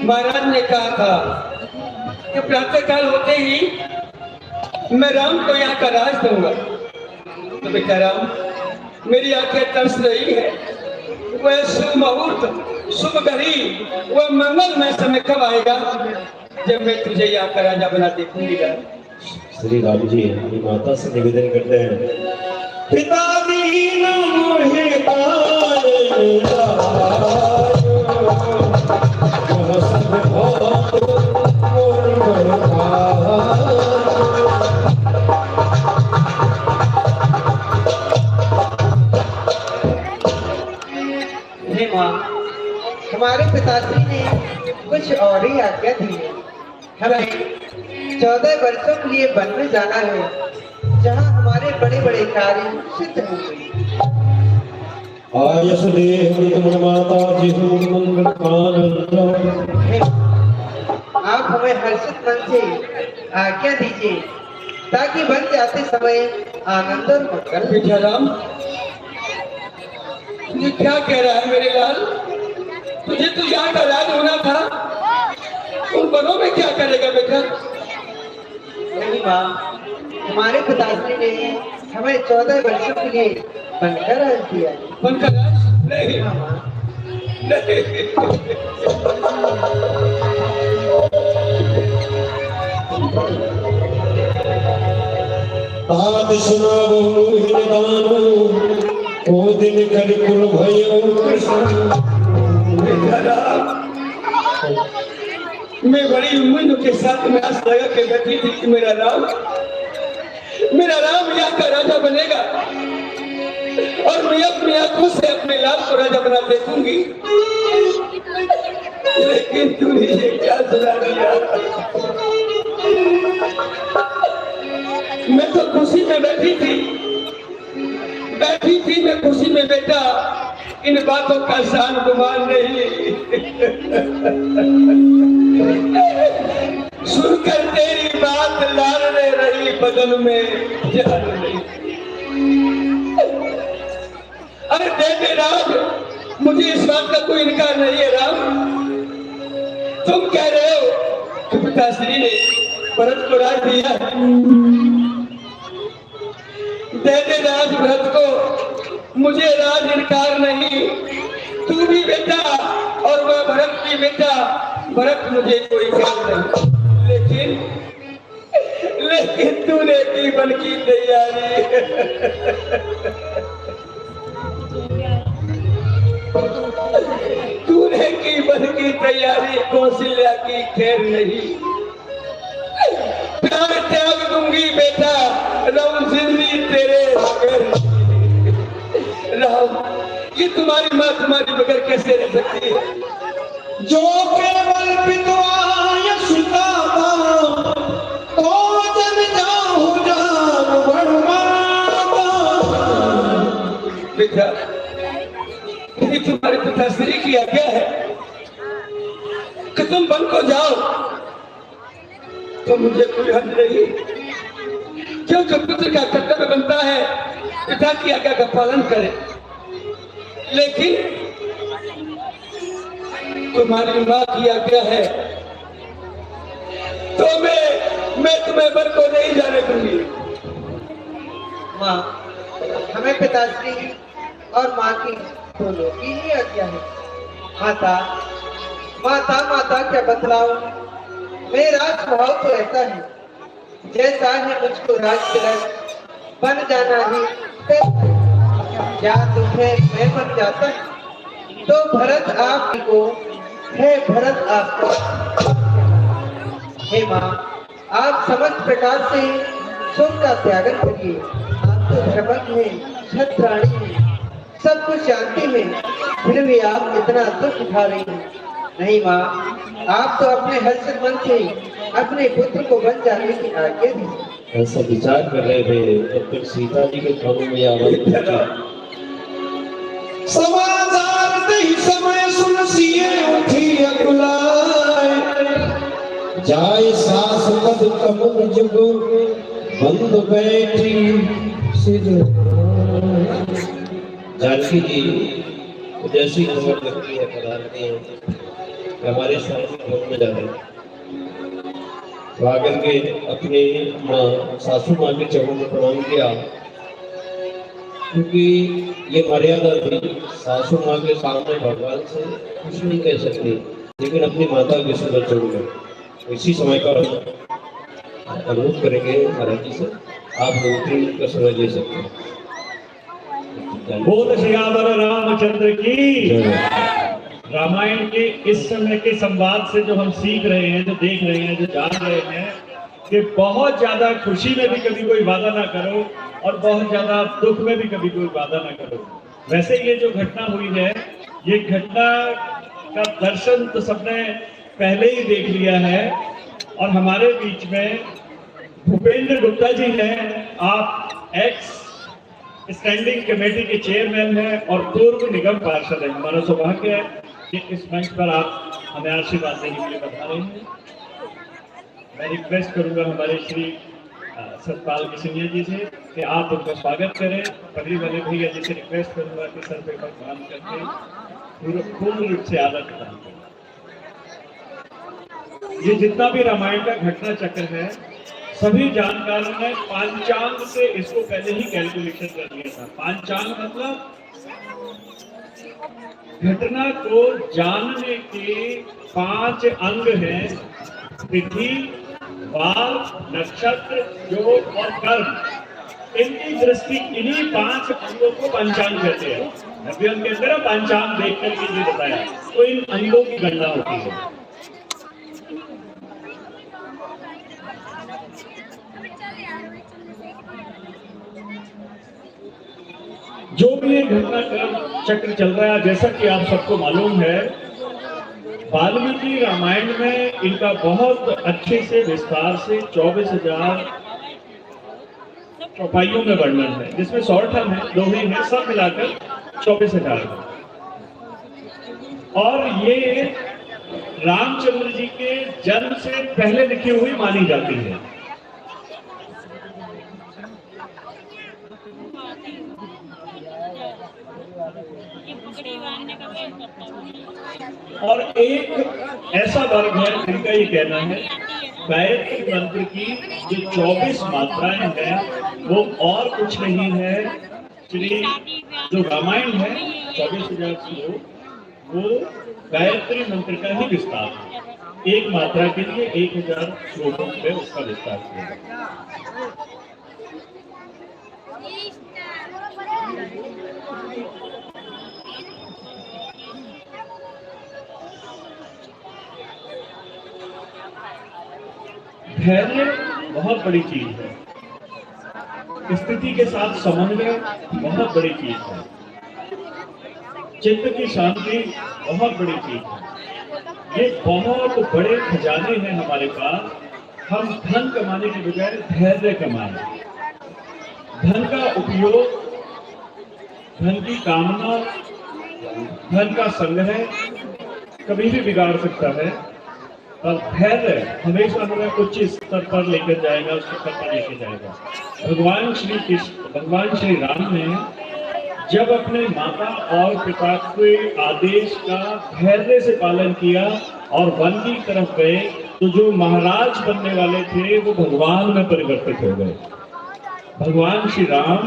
महाराज ने कहा था कि प्रातः काल होते ही मैं राम को यहाँ का राज दूंगा। तो बेटा राम, मेरी आंखें तरस रही है, वह शुभ मुहूर्त, शुभ घड़ी, वह मंगलमय समय कब आएगा जब मैं तुझे यहाँ का राजा बना देखूंगी। श्री राम जी अपनी माता से निवेदन करते हैं, पिता दीन मोहि माँ, हमारे पिताश्री ने कुछ और ही आज्ञा दी है। हमें 14 वर्षों के लिए वन में जाना है, जहाँ हमारे बड़े बड़े कार्य सिद्ध होंगे। आयस देह माता जी मंगल कान। आप हमें हर्षित मन से आज्ञा दीजिए, ताकि वन जाते समय आनंद और मंगल। बेटा राम, तुझे क्या कह रहा है मेरे लाल? तुझे तो यहाँ का राज होना था, उन वनों में क्या करेगा बेटा? नहीं माँ, हमारे पिताश्री ने हमें 14 वर्षों के लिए बनकर राज दिया है। बनकर राज? नहीं तात सुनावो हिरदानो ओ दिन कर कुल भयो कृष्ण। बेटा राम, मैं बड़ी उम्मीद के साथ में आस लगा के बैठी थी कि मेरा राम यहाँ का राजा बनेगा और मैं अपनी आंखों से अपने लाल को राजा बना देखूंगी। लेकिन तूने ये क्या सुना दिया? मैं तो खुशी में बैठी थी मैं खुशी में बेटा, इन बातों का शान गुमान नहीं। सुनकर तेरी बात लाने रही बदन में जान नहीं। अरे देते राम, मुझे इस बात का कोई इनकार नहीं है राम। तुम कह रहे हो कि पिताश्री ने भरत को राज दिया, देते राज भरत को, मुझे राज इनकार नहीं। तू भी बेटा और वह भरत भी बेटा, भरत मुझे कोई ख्याल नहीं। लेकिन तूने की बन की तैयारी। तूने की बन की तैयारी, कौशल्या की खैर नहीं। प्यार त्याग दूंगी बेटा, राम जिंदगी तेरे बगैर। राम, ये तुम्हारी माँ तुम्हारी बगैर कैसे रह सकती है? जो केवल पितवाय सुताता तो जन जाहु जान बढ़वाता। बेटा, ये तुम्हारे पिताश्री की आज्ञा है कि तुम वन को जाओ, तो मुझे कोई हद नहीं, क्योंकि पुत्र का कर्तव्य बनता है पिता की आज्ञा का पालन करे। लेकिन तुम्हारी माँ की आज्ञा है तो मैं तुम्हें वन को नहीं जाने दूंगी। माँ, हमें पिताश्री और माँ की दोनों की ही आज्ञा है। माता माता माता क्या बतलाओ, मेरा स्वभाव तो ऐसा है, जैसा है मुझको राज तिलक बन जाना ही क्या दुख है मैं बन जाता तो भरत आपको है, भरत आपको। हे माँ, आप समस्त प्रकार से सुख का त्यागन करिए। आप तो धर्मज्ञ हैं, छत्राणी हैं, सब कुछ जानती हैं, फिर भी आप इतना दुख उठा रही हैं। नहीं माँ, आप तो अपने हर्षित मन से अपने पुत्र को बन जाने की आज्ञा दी। ऐसा विचार कर रहे थे तब तक सीता जी के कानों में आवाज पहुंचा। समाचार दे समय सुन सिए उठी अकुलाए, जाय सास मद कमल जुग बंद बैठी सिर। जानकी जी जैसी खबर लगती है पधारती है हमारे सामने घूमने जा रहे हैं, तो आकर के अपने माँ सासू माँ के चरणों में प्रणाम किया, क्योंकि ये मर्यादा थी। सासू माँ के सामने भगवान से कुछ नहीं कह सकती, लेकिन अपनी माता के सुंदर छोड़कर इसी समय का अनुरोध करेंगे महाराज जी से, आप लोग का समय ले सकते हैं। बोल सियावर रामचंद्र की। रामायण के इस समय के संवाद से जो हम सीख रहे हैं, जो देख रहे हैं, जो जान रहे हैं कि बहुत ज्यादा खुशी में भी कभी कोई वादा ना करो और बहुत ज्यादा दुख में भी कभी कोई वादा ना करो। वैसे ये जो घटना हुई है, ये घटना का दर्शन तो सबने पहले ही देख लिया है। और हमारे बीच में भूपेंद्र गुप्ता जी हैं, आप एक्स स्टैंडिंग कमेटी के चेयरमैन हैं और पूर्व निगम पार्षद हैं। हमारा सौभाग्य है कि इस मंच पर आप हमें आशीर्वाद देने के लिए बता रहे हैं। मैं रिक्वेस्ट करूंगा हमारे श्री सतपाल सिंह जी से कि आप उनका स्वागत करें। पगड़ी वाले भैया जी से रिक्वेस्ट करूंगा कि सर पे प्रणाम करके पूर्ण रूप से आदर प्रदान करें। ये जितना भी रामायण का घटना चक्र है, सभी जानकारों ने पांचांग से इसको पहले ही कैलकुलेशन कर लिया था। पांचांग मतलब घटना को जानने के 5 अंग हैं: तिथि, वार, नक्षत्र, योग और कर्म। इनकी दृष्टि इन्हीं 5 अंगों को पंचांग कहते हैं। अभी हम कहते हैं पंचांग देख करके ये बताया, तो इन अंगों की गणना होती है। जो भी ये घटनाक्रम चक्र चल रहा है, जैसा कि आप सबको मालूम है, वाल्मीकि रामायण में इनका बहुत अच्छे से विस्तार से 24,000 चौपाइयों में वर्णन है, जिसमें 100 है, दोहे हैं, सब मिलाकर 24,000। और ये रामचंद्र जी के जन्म से पहले लिखी हुई मानी जाती है। और एक ऐसा वर्ग है जिनका ये कहना है गायत्री मंत्र की जो 24 मात्राएं हैं वो और कुछ नहीं है, श्री जो रामायण है 24,000 श्लोक, वो गायत्री मंत्र का ही विस्तार है। एक मात्रा के लिए 1,000 श्लोकों में उसका विस्तार किया। धैर्य बहुत बड़ी चीज है, स्थिति के साथ समन्वय बहुत बड़ी चीज है, चित्त की शांति बहुत बड़ी चीज है। ये बहुत बड़े खजाने हैं हमारे पास। हम धन कमाने के बजाय धैर्य कमाएं। धन का उपयोग, धन की कामना धन का संग्रह कभी भी बिगाड़ सकता है, और धैर्य हमेशा हमें उच्च स्तर पर लेकर जाएगा, उस स्तर पर लेकर जाएगा। भगवान श्री राम ने जब अपने माता और पिता के आदेश का धैर्य से पालन किया और वन की तरफ गए, तो जो महाराज बनने वाले थे वो भगवान में परिवर्तित हो गए। भगवान श्री राम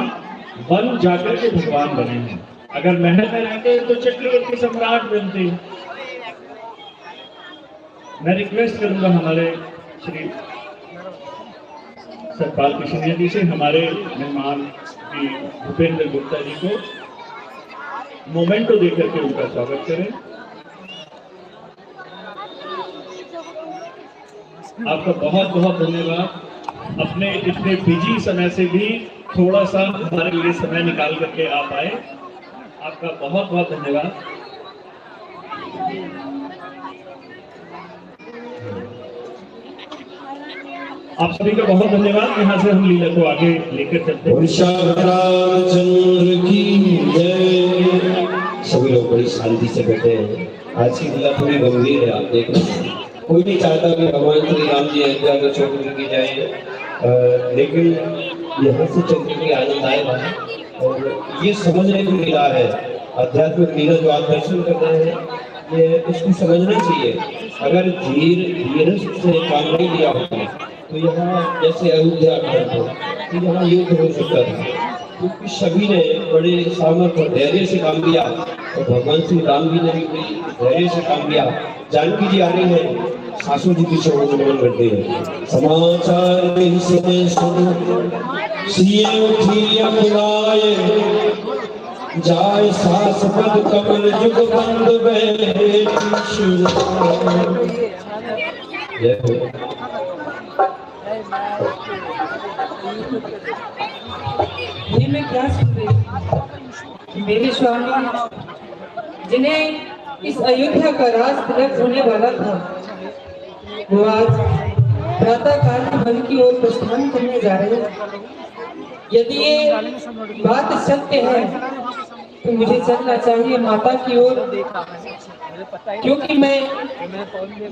वन जाकर के भगवान बने हैं। अगर महल में रहते तो चक्रवर्ती सम्राट बनते। मैं रिक्वेस्ट करूंगा हमारे श्री सतपाल किशनिया जी से, हमारे मेहमान श्री भूपेंद्र गुप्ता जी को मोमेंटो देकर के उनका स्वागत करें। आपका बहुत बहुत धन्यवाद। अपने इतने बिजी समय से भी थोड़ा सा हमारे लिए समय निकाल करके आप आए, आपका बहुत बहुत धन्यवाद। आप सभी का बहुत धन्यवाद। यहाँ से हम लीला को आगे लेकर चलते हैं। रामचंद्र की जय। सभी लोग बड़ी शांति से बैठे हैं। आज की लीला थोड़ी गंभीर है, आप देख रहे हैं। कोई नहीं चाहता कि भगवान श्री राम जी अयोध्या को छोड़ करके जाए, लेकिन यहाँ से चल करके आनंद आएगा। और ये समझने की लीला है, आध्यात्मिक लीला जो आप दर्शन कर रहे हैं, ये इसको समझना चाहिए। अगर धीरे से काम नहीं लिया होता तो यहाँ जैसे अयोध्या कांड हो, तो यहाँ युद्ध हो सकता था, क्योंकि सभी ने बड़े सामर्थ्य और धैर्य से काम लिया। और भगवान श्री राम जी ने भी धैर्य से काम लिया। जानकी जी आ रही है, सासू जी पीछे नमन करते हैं। समाचार के समय सुनो, सिए उठिया बुलाए, जाय सास पद कमल जुग बंद बैठी सुनाए। ये मैं क्या सुन रही? मेरे स्वामी जिन्हें इस अयोध्या का राज तिलक होने वाला था, वो आज प्रातः काल वन की ओर प्रस्थान करने जा रहे हैं। यदि ये बात सत्य है तो मुझे चलना चाहिए माता की ओर, क्योंकि मैं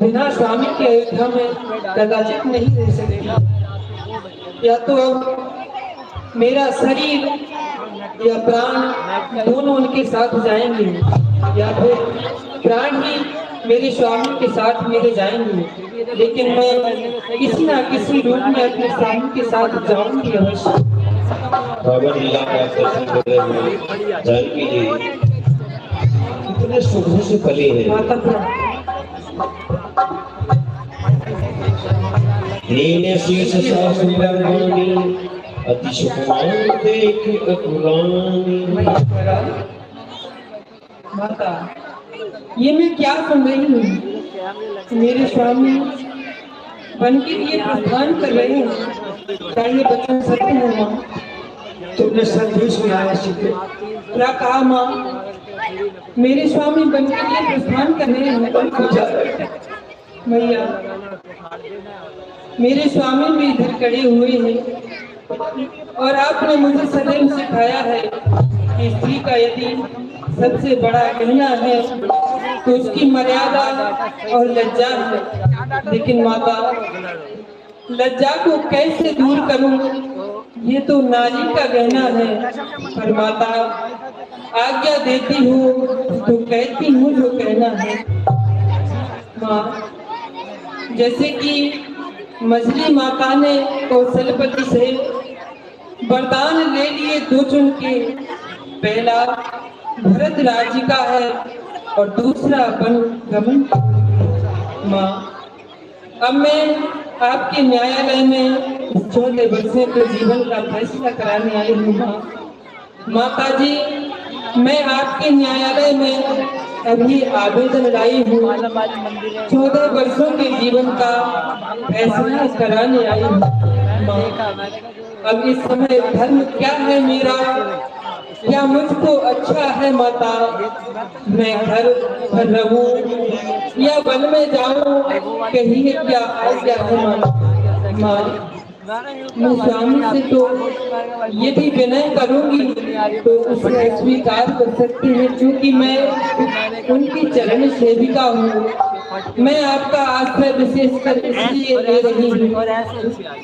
बिना स्वामी के अयोध्या में कदाचित नहीं रह सकती। या तो अब मेरा शरीर या प्राण दोनों उनके साथ जाएंगे, या फिर प्राण ही मेरे स्वामी के साथ मेरे जाएंगे, लेकिन मैं किसी ना किसी रूप में अपने स्वामी के साथ जाऊंगी अवश्य। बाबा लीला का दर्शन कर रहे हैं। जानकी जी कितने सुखों से पली है। दीन शीश सासुरवाणी, अति सुखमान देख अतुलानी। माता, ये मैं क्या सुन रही हूँ? मेरे स्वामी वन के लिए प्रस्थान कर रहे हैं। क्या ये वचन सत्य है माँ? तुमने संदेश में आया सीखे। क्या कहा माँ? मेरे स्वामी वन के लिए प्रस्थान कर रहे हैं। भैया, मेरे स्वामी भी इधर खड़े हुए हैं, और आपने मुझे सदैव सिखाया है कि स्त्री का यदि सबसे बड़ा गहना है तो उसकी मर्यादा और लज्जा है। लेकिन माता, लज्जा को कैसे दूर करूं? ये तो नारी का गहना है। पर माता, आज्ञा देती हूँ तो कहती हूँ जो कहना है। माँ, जैसे कि मछली माता ने कौशलपति से वरदान ले लिए दो चुन के, पहला भरत राज्य का है और दूसरा वन गमन। माँ, अब मैं आपके न्यायालय में 14 वर्षों के जीवन का फैसला कराने आई हूँ। माता जी, मैं आपके न्यायालय में अभी आवेदन लाई हूँ। 14 वर्षों के जीवन का फैसला कराने आई हूँ। अब इस समय धर्म क्या है मेरा? क्या मुझको अच्छा है माता? मैं घर पर रहूं या वन में जाऊं? कहिए क्या आज्ञा है माँ? मैं स्वामी से तो ये भी विनय करूंगी तो उसे अस्वीकार कर सकते हैं, क्योंकि मैं उनकी चरण सेविका हूँ। मैं आपका आश्रय विशेषकर इसलिए ले रही हूँ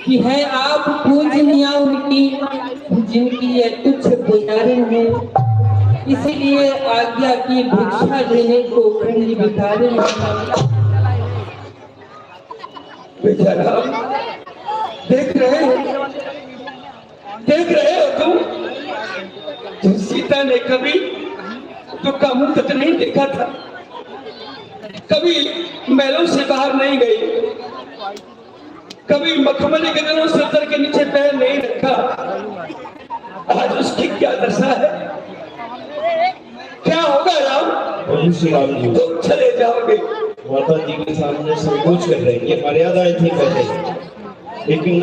कि है आप पूजनीय उनकी, जिनकी यह तुच्छ पुजारी है, इसीलिए आज्ञा की भिक्षा देने को खंड भिखारी बेचारा, देख रहे हो तुम सीता ने कभी दुख का मुंह तक नहीं देखा था, कभी महलों से बाहर नहीं गई, कभी मखमली के दिनों से सर के नीचे पैर नहीं रखा। आज उसकी क्या दशा है, क्या होगा राम? प्रभु श्री राम जी तुम चले जाओगे। माता जी के सामने संकोच कर रहे हैं, ये मर्यादाएं थी पहले, लेकिन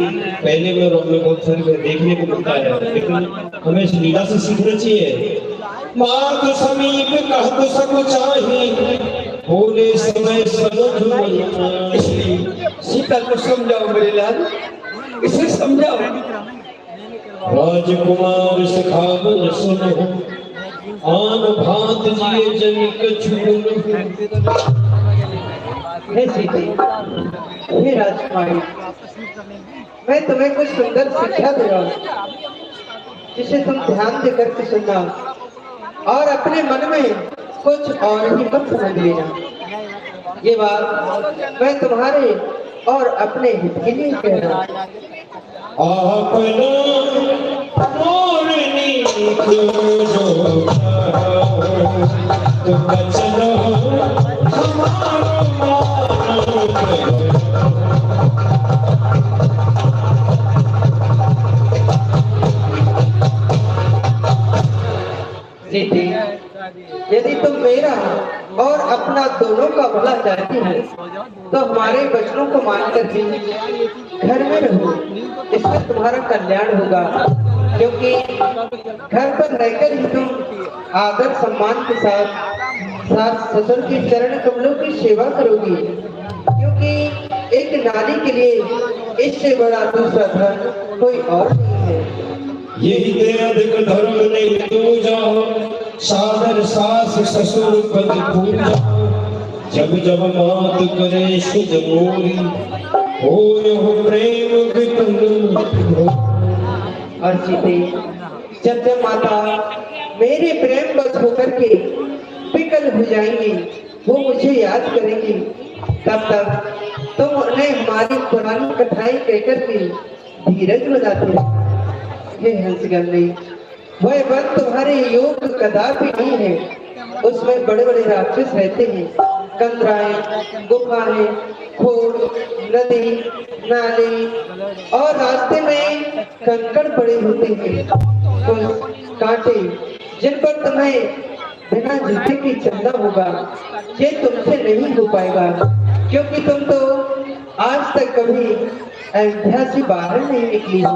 पहले में और में बहुत सारे देखने को मिलता है, लेकिन हमें इस लीला से सीखना चाहिए। मात समीप कहत सब चाही, बोले समय समझ मन। इसलिए सीता को समझाओ मेरे लाल, इसे समझाओ। राजकुमार सिखावन सुनो, आन भांत जिए जनिक छून। हे सीते, हे राजकुमारी, मैं तुम्हें कुछ सुंदर शिक्षा दे रहा हूँ, जिसे तुम ध्यान देकर के सुनना और अपने मन में कुछ और ही मत समझ लेना। ये बात मैं तुम्हारे और अपने हित के लिए कह रहा हूँ। अपना मोरनी जो तो बचना हमारा सीते, यदि तुम मेरा और अपना दोनों का भला चाहती हो तो हमारे वचनों को मानकर भी घर में रहो, इसमें तुम्हारा कल्याण होगा। क्योंकि घर पर रहकर ही तुम आदर सम्मान के साथ सास ससुर के चरण कमलों की सेवा करोगी, क्योंकि एक नारी के लिए इससे बड़ा दूसरा धर्म कोई और नहीं है। यही ते अधिक धर्म नहीं दूजा, सादर सास ससुर पद पूजा। जब जब मात करे सुध मोरी, हो प्रेम विपुल। और सीते, जब जब माता मेरे प्रेम बस होकर के विकल हो जाएंगी, वो मुझे याद करेंगी, तब तक तुम उन्हें हमारी पुरानी कथाएं कहकर के धीरज बनाते रहो। हे हंसगंडी, वह वन तुम्हारे योग कदापि नहीं है। उसमें बड़े बड़े राक्षस रहते हैं, कंदराएं, गुफाएं, खोल, नदी, नाले और रास्ते में कंकड़ पड़े होते हैं, कांटे, जिन पर तुम्हें बिना जूते के चलना होगा। ये तुमसे नहीं हो पाएगा, क्योंकि तुम तो आज तक कभी अयोध्या से बाहर नहीं निकली हो।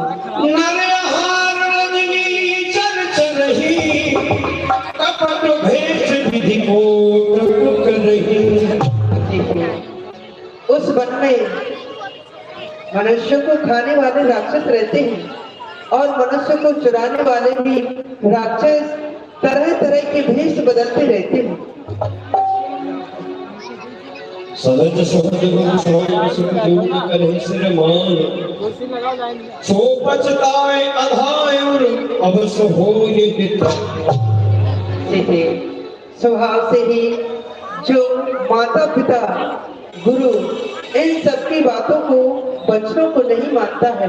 कपट भेष विधि को कर रही। उस वन में मनुष्य को खाने वाले राक्षस रहते हैं और मनुष्य को चुराने वाले भी राक्षस तरह तरह के भेष बदलते रहते हैं। सहज सहज गुरु सोम सुख योग करे सिर मान, सो पछताए अधाय और अवश्य हो ये पिता। सीते, स्वभाव से ही जो माता पिता गुरु इन सबकी बातों को बच्चों को नहीं मानता है,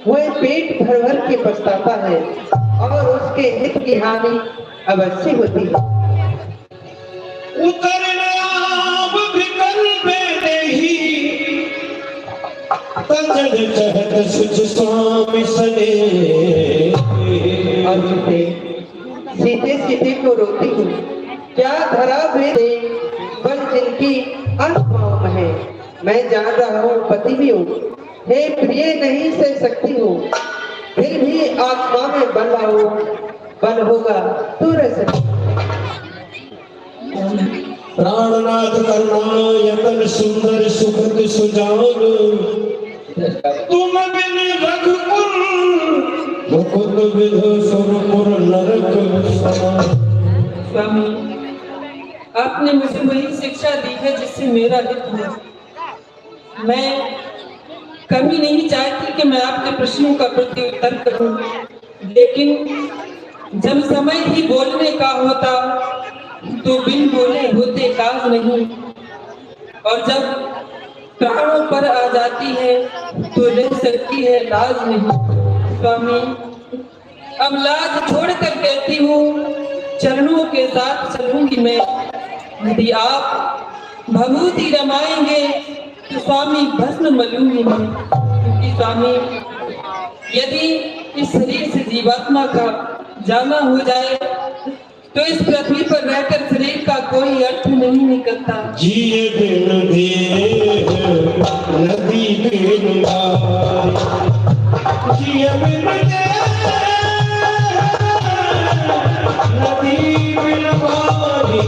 वह पेट भर भर के पछताता है और उसके हित की हानि अवश्य होती है। उतरने आप विकल बेदेही, तंजन चहत सुच स्वामी सने। और सीते सीते को रोती हूँ, क्या धरा भेदे बन जिनकी अनुभव है। मैं जान रहा हूँ पति भी हूँ, हे प्रिय नहीं सह सकती हूँ, फिर भी आत्मा में बल होगा तो रह सकती। प्राणनाथ करना यतन सुंदर सुखद सुजान, तुम बिन रघुकुल मुकुंद विध सुरपुर नर स्वामी, आपने मुझे वही शिक्षा दी है जिससे मेरा हित हो। मैं कभी नहीं चाहती कि मैं आपके प्रश्नों का प्रत्युत्तर करूं, लेकिन जब समय ही बोलने का होता तो बिन बोले होते काज नहीं, और जब प्राणों पर आ जाती है तो रह सकती है लाज नहीं। स्वामी, अब लाज छोड़कर कहती हूँ, चरणों के साथ चलूंगी मैं। यदि आप भभूति रमाएंगे तो स्वामी भस्म मलूंगी मैं, क्योंकि स्वामी यदि इस शरीर से जीवात्मा का जाना हो जाए तो इस पृथ्वी पर रहकर शरीर का कोई अर्थ नहीं निकलता। जिए बिन देह नदी बिन नाय, जिए बिन देह नदी बिन पानी,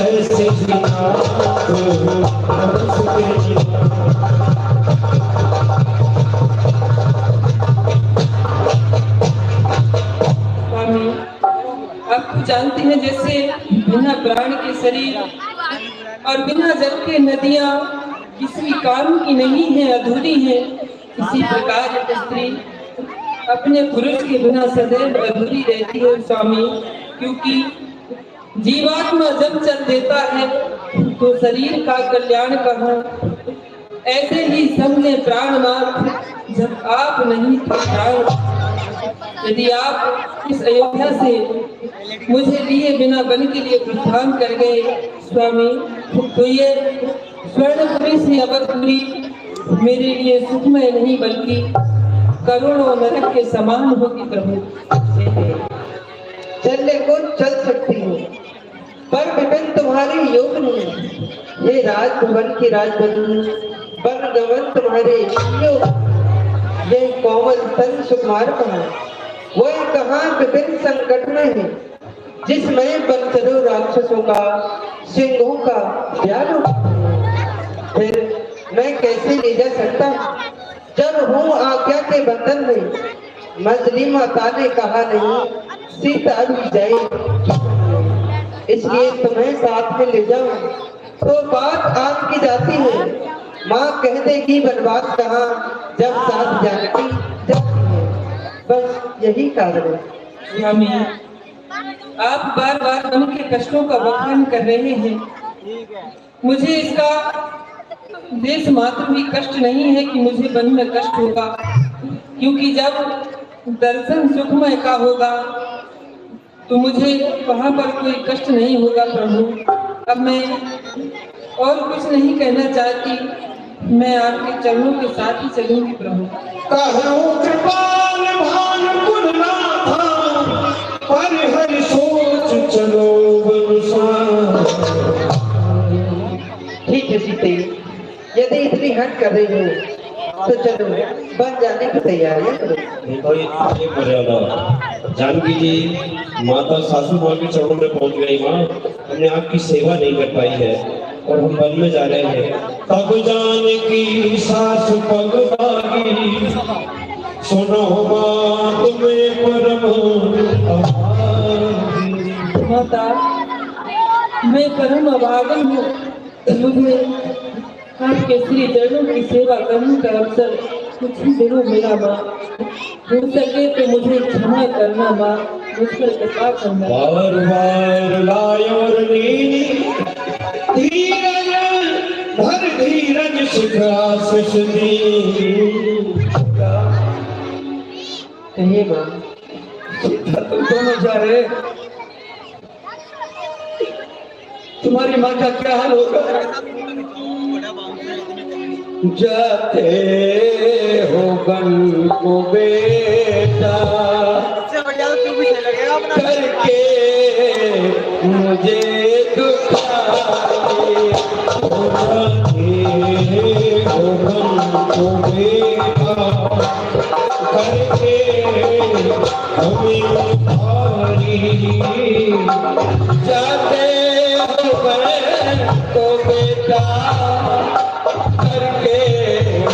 ऐसे जीना तरस के जीना। स्वामी, आप तो जानते हैं जैसे बिना प्राण के शरीर और बिना जल के नदियां किसी काम की नहीं है, अधूरी है, इसी प्रकार एक स्त्री अपने पुरुष के बिना सदैव अधूरी रहती है। स्वामी, क्योंकि जीवात्मा जब चल देता है तो शरीर का कल्याण कहाँ। ऐसे ही सबने प्राणनाथ जब आप नहीं तो प्राण। यदि आप इस अयोध्या से मुझे लिए बिना वन के लिए प्रस्थान कर गए स्वामी, तो ये स्वर्णपुरी से अवधपुरी मेरे लिए सुखमय नहीं बल्कि करोड़ों नरक के समान होगी। प्रभु, चलने को चल सकती हूँ, पर विपिन तुम्हारी योग नहीं। ये राजभवन की राजबंधु वन गमन तुम्हारे योग, ये कोमल तन सुकुमार कहाँ, वो कहाँ विभिन्न संकट में है, जिसमें बंसरों राक्षसों का सिंहों का ज्ञान हो। फिर मैं कैसे ले जा सकता जब हूँ आज्ञा के बंधन में। मजली माता ने कहा नहीं सीता भी जाए, इसलिए तुम्हें साथ में ले जाऊं तो बात आपकी जाती है। माँ कह देगी बनवास कहाँ जब साथ जानकी जाती है। बस यही कारण है। स्वामी, आप बार बार मन के कष्टों का बखान कर रहे हैं। मुझे इसका देश मात्र भी कष्ट नहीं है कि मुझे वन में कष्ट होगा, क्योंकि जब दर्शन सुखमय का होगा तो मुझे वहां पर कोई कष्ट नहीं होगा। प्रभु, अब मैं और कुछ नहीं कहना चाहती, मैं आपके चरणों के साथ ही चलूंगी। प्रभु, कहूँ कृपाल भान गुण ना था, पर हर सोच चलो बनुसार। ठीक है सीते, यदि इतनी हट कर रही हो तो चलो बन जाने की तैयारियां करो। ये मर्यादा जानकी जी, माता सासू माँ के चरणों में पहुंच गई। माँ, हमने आपकी सेवा नहीं कर पाई है और हम वन में जा रहे हैं। तब जानकी सास पग लागी, सुनो बात में परम अभागी। माता, मैं परम अभागन हूँ, मुझे आपके श्री चरणों की सेवा करने का अवसर कुछ ही दिनों मिला। माँ, हो सके तो मुझे क्षमा करना। माँ, मुझ पर कृपा करना। बार बार लायोर नीनी धीरज भर धीरज शिखाशिष दी। कहिए माँ। तुम दोनों जा रहे, तुम्हारी माँ का क्या हाल होगा? जाते हो बन को बेटा करके मुझे दुखाए, जाते हो बन को बेटा करके हमें भारी। जाते हो बन को बेटा करके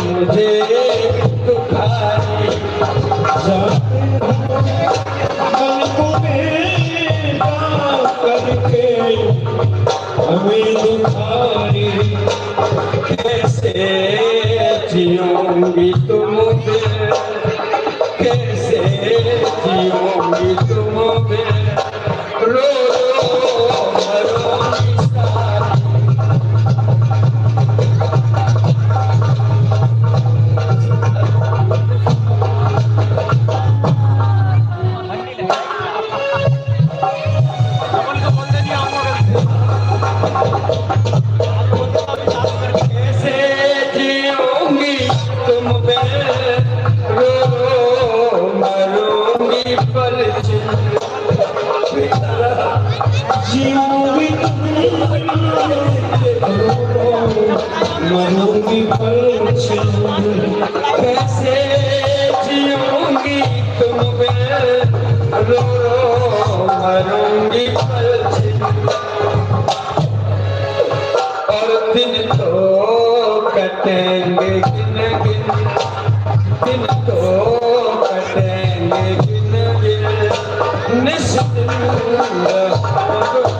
मुझे दुखाए, जाते हो बन को बेटा करके हमें दुखारी, कैसे जियोगी तुम बिन, कैसे जियोगी तुम बिन, रो रो मरोगी सारी। कैसे जियोगी तुम बिन, रो रो मरोगी पलछिन। जीऊंगी मरूंगी पलछिन, कैसे जियोगी तुम बिन, रो रो मरूंगी पलछिन। और दिन तो कटेंगे गिन गिन, दिन तो कटेंगे गिन गिन, निश्चित करके मुझे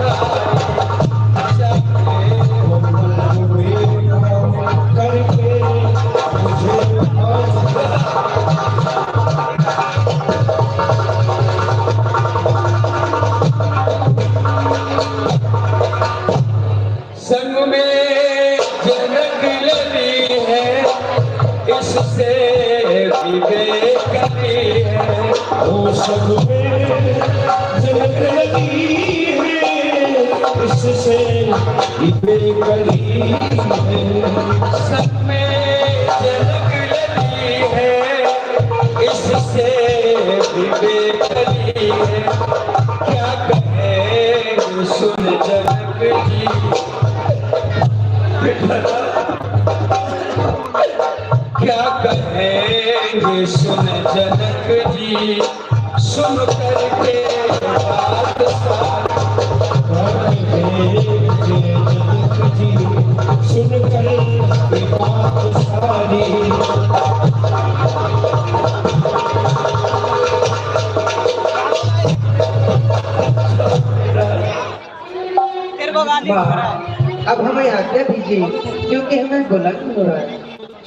संग में जनक लगी है, इससे विवेक करी है। वो सब में झलक लगी है, इससे बेकरी है। संग में जनक लगी है, इससे विवेक करी है। क्या कहे सुन जनक जी, क्या कहेंगे सुन जनक जी, सुन करके बात सारी। सुन कर बात सारी, अब हमें आज्ञा दीजिए क्योंकि हमें बुलंद हो रहा है।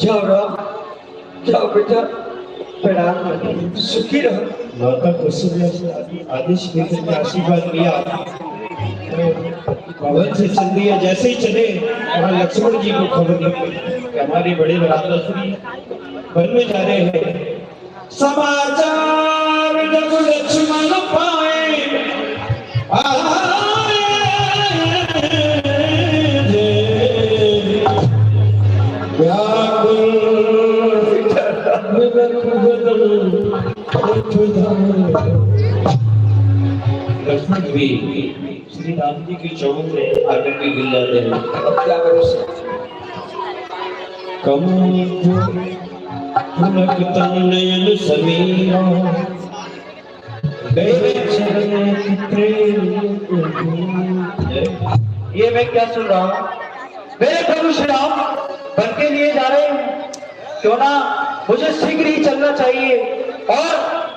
जाओ राम, जाओ बेटा, प्रणाम करिए। सुखी रहो। माता कौशल्या से आदेश लेकर के आशीर्वाद लिया। भवन से चल दिया, जैसे ही चले वहाँ लक्ष्मण जी को खबर लगी कि हमारे बड़े भ्राता श्री वन में जा रहे हैं। समाचार जब लक्ष्मण पाए लक्ष्मण भी श्री राम जी की चौक में आकर के गिर जाते हैं। क्या भरोसा, कम पुलक तन नयन समीरा, गए चरण की प्रेम। ये मैं क्या सुन रहा हूँ? मेरे प्रभु श्री राम वन के लिए जा रहे हैं, क्यों ना मुझे शीघ्र ही चलना चाहिए और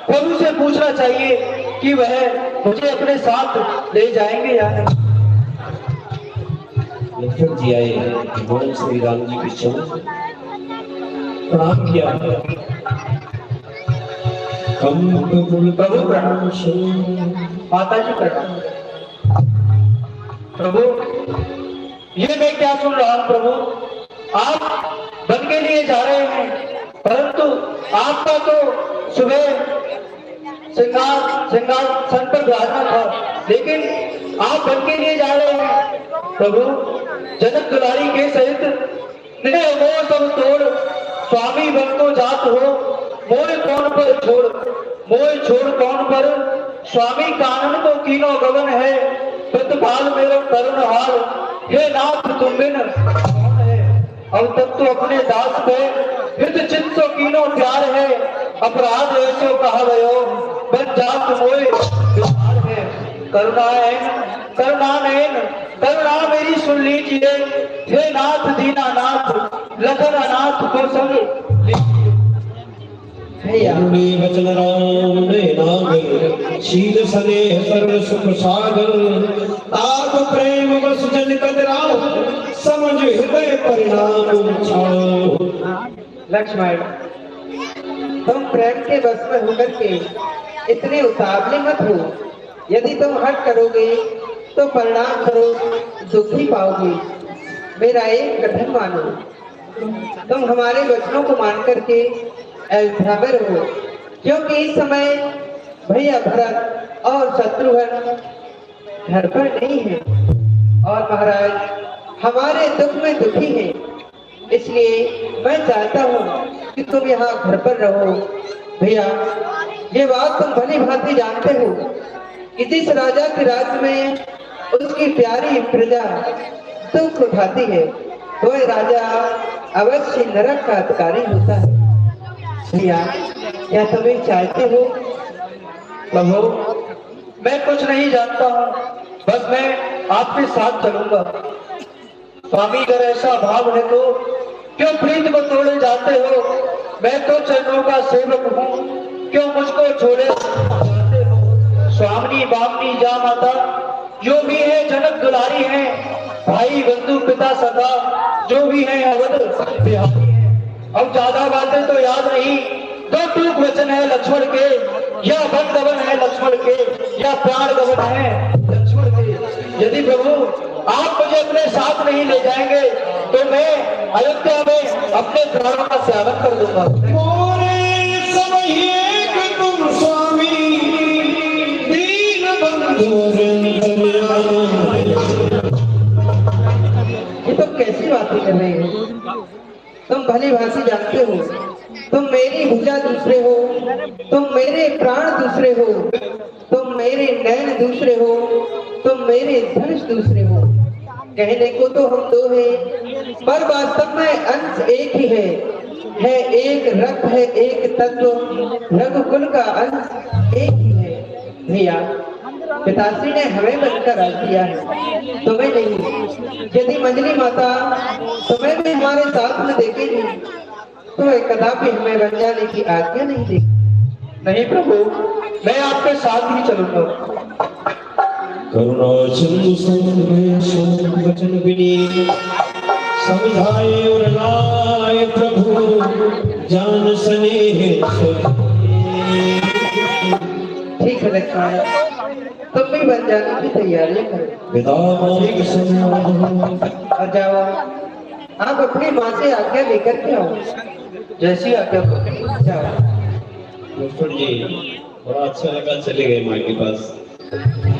प्रभु से पूछना चाहिए कि वह मुझे अपने साथ ले जाएंगे या नहीं। लक्ष्मण जी आए, भगवान श्री राम जी के चरण प्रणाम किया। प्रभु प्रणाम। माता जी प्रणाम। प्रभु ये मैं क्या सुन रहा हूँ? प्रभु आप वन के लिए जा रहे हैं, परंतु आपका तो सुबह सिंहासन पर बिराजना था, लेकिन आप वन के लिए जा रहे हैं। प्रभु जनक दुलारी के सहित निडर मोह सब तोड़, स्वामी वन को जात हो, मोह कौन पर छोड़, मोह छोड़ कौन पर, स्वामी कानन को कीनो गगन है, प्रतिपाल मेरो तरुण हाल, हे नाथ तुम बिन कौन है। अब तक तो अपने दास पे हित चित्त कीनो प्यार है, अपराध ऐसो कहा गयो, बन जात मोए विचार है। करुणा नयन करुणा मेरी सुन लीजिए, हे नाथ दीनानाथ लखन अनाथ को संग लीजिए। भैया बोले वचन राम ने नागर, शील स्नेह सर्व सुख सागर, ताप प्रेम बस जन कदराओ, समझ हृदय परिणाम छाओ। लक्ष्मण, तुम प्रेम के बस में होकर के इतने उतावले मत हो। यदि तुम हट करोगे तो परिणाम स्वरूप दुख ही पाओगे। मेरा एक कथन मानो, तुम हमारे वचनों को मान करके अयोध्यावर हो, क्योंकि इस समय भैया भरत और शत्रुघ्न घर पर नहीं है और महाराज हमारे दुख में दुखी है। इसलिए मैं चाहता हूँ कि तुम यहाँ घर पर रहो। भैया, ये बात तुम भली भांति जानते हो कि जिस राजा के राज्य में उसकी प्यारी प्रजा दुख उठाती है, वह राजा अवश्य नरक का अधिकारी होता है। भैया, क्या तुम ये चाहते हो? प्रभु, मैं कुछ नहीं जानता हूँ, बस मैं आपके साथ चलूंगा। स्वामी, अगर ऐसा भाव है तो क्यों प्रीत को तोड़े जाते हो? मैं तो चरणों का सेवक हूँ, क्यों मुझको छोड़े जाते हो? स्वामी बामनी जा माता, जो भी है जनक दुलारी है, भाई बंधु पिता सदा, जो भी है अवध बिहारी है। अब ज्यादा बातें तो याद नहीं, दो टूक वचन है लक्ष्मण के, या वन गवन है लक्ष्मण के, या प्राण गवन है लक्ष्मण के। यदि प्रभु आप मुझे अपने साथ नहीं ले जाएंगे तो मैं अयोध्या में अपने प्राणों का त्याग कर दूंगा। मोरे सब एक तुम स्वामी, दीन बंधु ये तुम कैसी बातें कर रहे हो? तुम भली भांति जानते हो, तुम मेरी भुजा दूसरे हो, तुम मेरे प्राण दूसरे हो, तुम मेरे नैन दूसरे हो, तुम मेरे धनुष दूसरे हो। कहने को तो हम दो हैं, पर वास्तव में अंश एक ही है एक रक्त है, एक तत्व, रघुकुल का अंश एक ही है। भैया, पिताश्री ने हमें बनकर रख दिया है, तुम्हें नहीं। यदि मंजली माता तुम्हें भी हमारे साथ में देखेगी तो कदापि हमें बन जाने की आज्ञा नहीं देगी। नहीं प्रभु, मैं आपके साथ ही चलूंगा। करुणा सिंधु समुद्र वचन विनीत, समझाए और लाए प्रभु जान स्नेह सोई। ठीक है लक्ष्मण, तुम भी बन जाने की तैयारी करो। पिता मालिक समान, और जाओ, आप अपनी माँ से आज्ञा लेकर के आओ। जैसी आज्ञा हो। जाओ। लक्ष्मण जी, बड़ा अच्छा लगा, चले गए माँ के पास।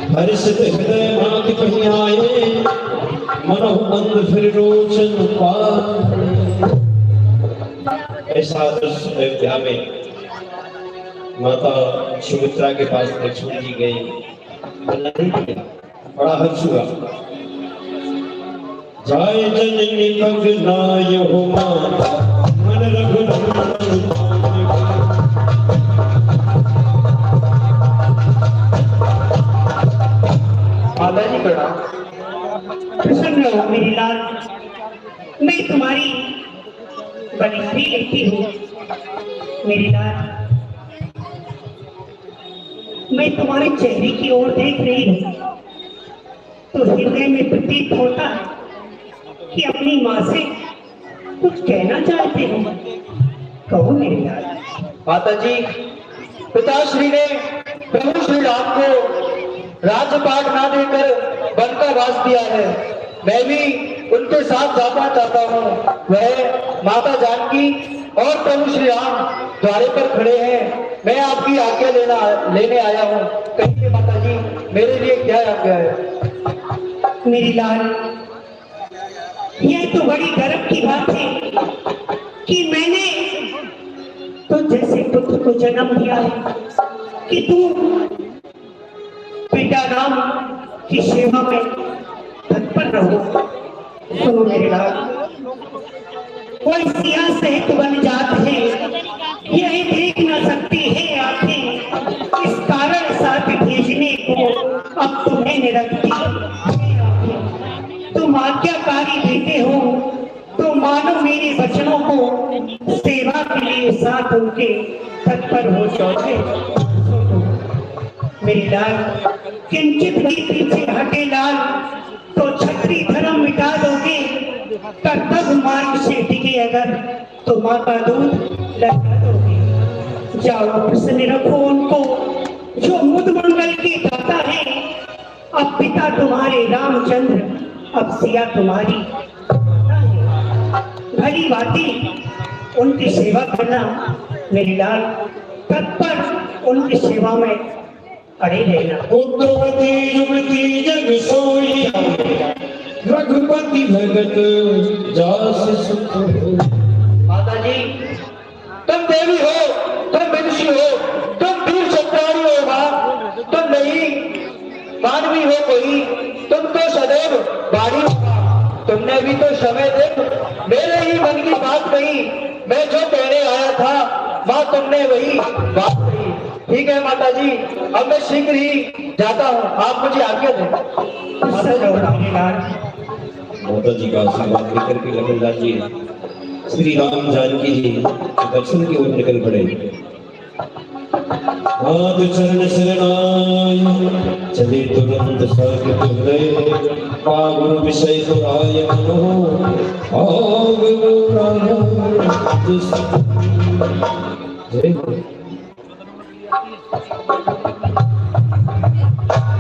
हर्षित हृदय माँ के कहीं आए, मनो बंद फिर रोचन पाए। ऐसा दृश्य अयोध्या में माता सुमित्रा के पास लक्ष्मण जी गए, बड़ा हर्ष हुआ। जाय जननी पग नाय हो माता, मन रघुनंदन माता जी प्रणाम। प्रसन्न रहो मेरी लाल, मैं तुम्हारी बलिहारी लेती हूँ। मेरी लाल, मैं तुम्हारे चेहरे की ओर देख रही हूँ तो हृदय में प्रतीत होता है कि अपनी माँ से कुछ कहना चाहते हो। कहो मेरी लाल। माता जी, पिताश्री ने प्रभु श्री राम को राज्यपाट ना देकर वन का वास दिया है। मैं भी उनके साथ जाना चाहता हूँ। वह माता जानकी और प्रभु श्री राम द्वारे पर खड़े हैं। मैं आपकी आज्ञा लेने आया हूँ। कहिए माता जी, मेरे लिए क्या आज्ञा है? मेरी लाल, यह तो बड़ी गर्व की बात है कि मैंने तो जैसे पुत्र को जन्म दिया है कि तू पिता राम की सेवा में तत्पर रहो। सुनो मेरे लाल, कोई सिया सहित बन जात है, यही देख न सकती है आंखें, इस कारण साथ भेजने को अब तुम्हें निरखती। तुम आज्ञाकारी बेटे हो, तो मानो मेरे वचनों को सेवा के लिए साथ उनके तत्पर हो चौथे। मेरे लाल किंचित भी पीछे हटे लाल, तो छत्री धर्म मिटा दोगे, कर्तव्य मार्ग से टिके अगर तो माँ का दूध लगा दोगे। जाओ प्रसन्न रखो उनको जो मुद मंगल की दाता है। अब पिता तुम्हारे रामचंद्र, अब सिया तुम्हारी भली बाती उनकी सेवा करना मेरे लाल, तत्पर उनकी सेवा में अड़े रहना। पुत्रवती युवती जग सोई, रघुपति भगत जास सुख हो। माता जी, तुम देवी हो, तुम विदुषी हो, तुम वीर चक्रारी हो माँ, तुम नहीं मानवी हो कोई, तुम तो सदैव बारी हो। तुमने भी तो समय देख मेरे ही मन की बात कही, मैं जो कहने आया था माँ तुमने वही बात कही। ठीक है माता जी, अब मैं शीघ्र ही जाता हूँ, आप मुझे आज्ञा दें। माता जी का आशीर्वाद लेकर के लखनलाल जी श्री राम जानकी जी दर्शन की ओर निकल पड़े। हाथ चरण शरणाय चले तुरंत सागित हृदय, पावन विषय सुराय मनो आग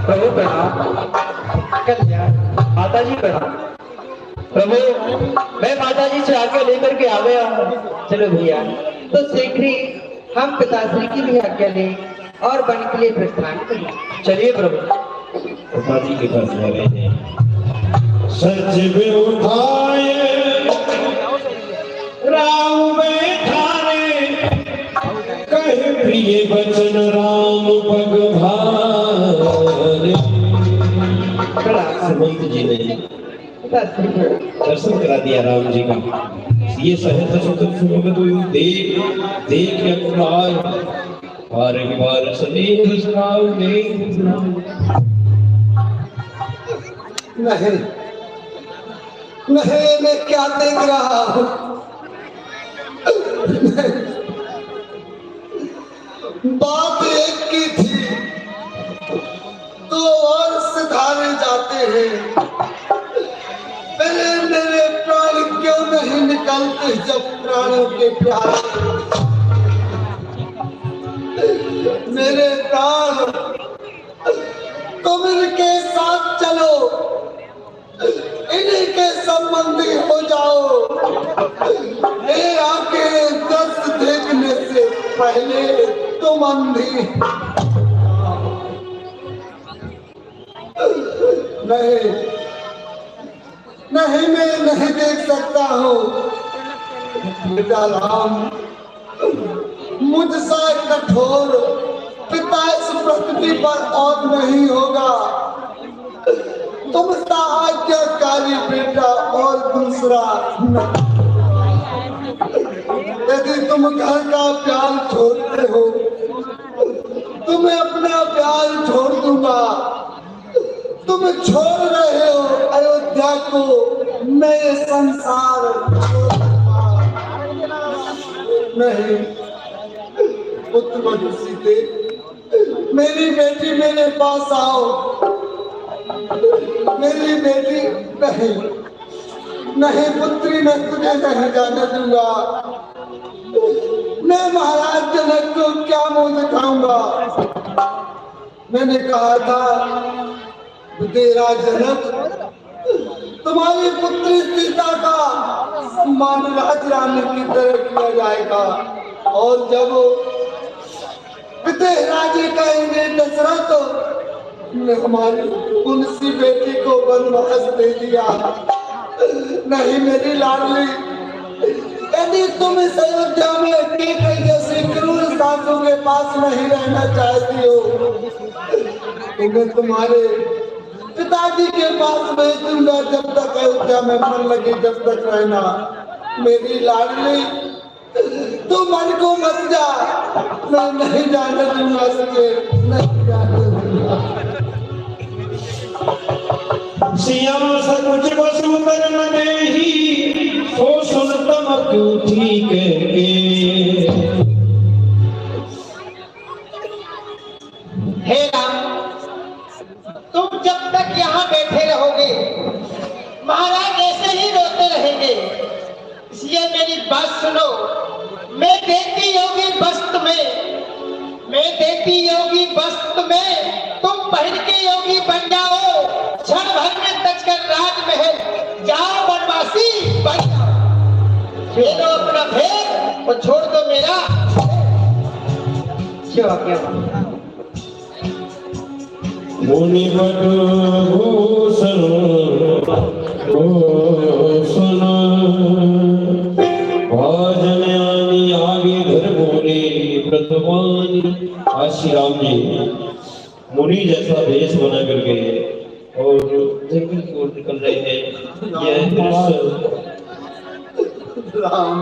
प्रभु प्रणाम। माता जी प्रणाम। प्रभु मैं माता जी से आज्ञा लेकर के आ गया हूँ। चलो भैया, तो शीघ्र ही हम पिताश्री की भी आज्ञा लें और वन के लिए प्रस्थान करें। चलिए प्रभु। पिता जी के पास जा रहे हैं। सच में उठाए राम बैठाने, कहे प्रिय बचन राम पग भारे। सुमंत जी ने पिताश्री को दर्शन करा दिया राम जी का। ये सहज सुख सुमगत देख देख अकुलाय, बार बार स्नेह सुनाओ देख सुनाओ। नहीं नहीं, मैं क्या देख रहा हूँ। बात एक की थी तो और सिधारे जाते हैं। मेरे प्राण क्यों नहीं निकलते जब प्राणों के प्यारे। मेरे प्राण तुम इनके साथ चलो, इन्हीं के संबंधी हो जाओ। ये आंखें दर्द देखने से पहले तुम अंधी। नहीं नहीं, मैं नहीं देख सकता हूँ। बेटा राम, मुझसा कठोर पिता इस पृथ्वी पर और नहीं होगा। तुम सा आज्ञाकारी बेटा और दूसरा नहीं। यदि तुम घर का प्यार छोड़ते हो, तुम्हें अपना प्यार छोड़ दूंगा। तुम छोड़ रहे हो अयोध्या को, मैं ये संसार नहीं। पुत्र वधु सीते, मेरी बेटी मेरे पास आओ। मेरी बेटी नहीं नहीं पुत्री, मैं तुझे नहीं जाने दूंगा। मैं महाराज जनक को क्या मुंह दिखाऊंगा। मैंने कहा था तेरा जनक, तुम्हारी पुत्री सीता का सम्मान राज रानी की तरह किया जाएगा। और जब पिते राजे कहेंगे दशरथ ने हमारी उनसी बेटी को वनवास दे दिया। नहीं मेरी लाडली, यदि तुम इस अयोध्या में जैसे क्रूर सासू के पास नहीं रहना चाहती हो, तो मैं तुम्हारे पिताजी के पास भेज दूंगा। जब तक अयोध्या में मन लगे जब तक रहना। मेरी लाडली, तू मन को मत जा, मैं नहीं जाने दूंगा तुझे, नहीं जाने दूंगा। सिया सकुच वसुंधर में ही दमक उठी करके। हे राम, तुम जब तक यहाँ बैठे रहोगे महाराज ऐसे ही रोते रहेंगे। इसलिए मेरी बात सुनो। मैं देती योगी वस्त्र में तुम पहन के योगी बन जाओ। क्षण भर में तजकर राजमहल जाओ, वनवासी बन जाओ। फेरो अपना फेर और छोड़ दो मेरा। क्या मुनिवट भूषण भूषण भजन्यानि आगे घर बोले व्रतवानी। आज श्री राम जी मुनि जैसा भेष बना करके और जंगल की ओर निकल रहे हैं। यह दृश्य राम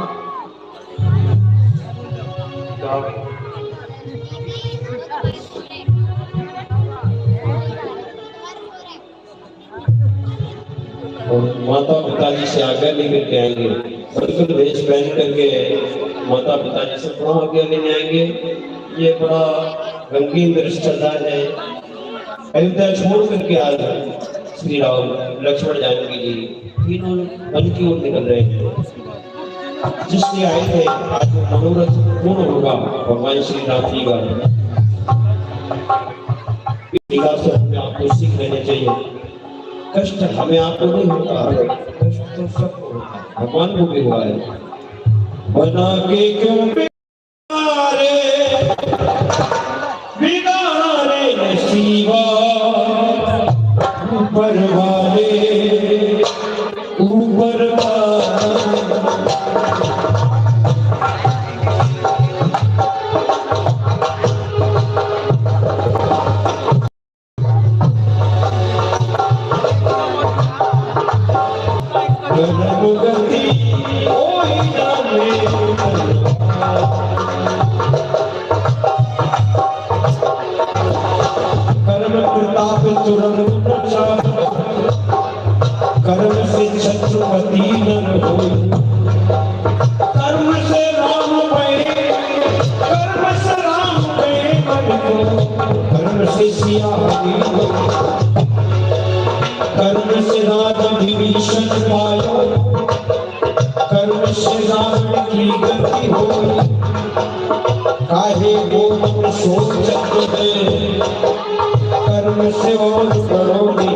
और माता पिताजी से आज्ञा लेकर के आएंगे। बिल्कुल वेश पहन करके माता पिताजी से कहाँ आज्ञा लेने आएंगे। ये बड़ा रंगीन दृश्य है। अयोध्या छोड़ करके आ गए श्री राम लक्ष्मण जानकी जी तीनों वन की ओर निकल रहे हैं। जिससे आए थे आज मनोरथ पूर्ण होगा भगवान श्री राम जी का। से हमें आपको सीख लेने चाहिए। कष्ट हमें आपको नहीं होता, कष्ट तो सबको होता है, भगवान को भी हुआ है। बना के क्यों बिगाड़े नसीबा ऊपर वाले ऊपर कर्म से छत्रपति न हो। कर्म से राम पे कर्म से राम पे मन को। कर्म से सिया हो कर्म से राजा विभीषण पायो। कर्म से रावण की गति हो। काहे वो मन सोचत है कर्म से और करोगे।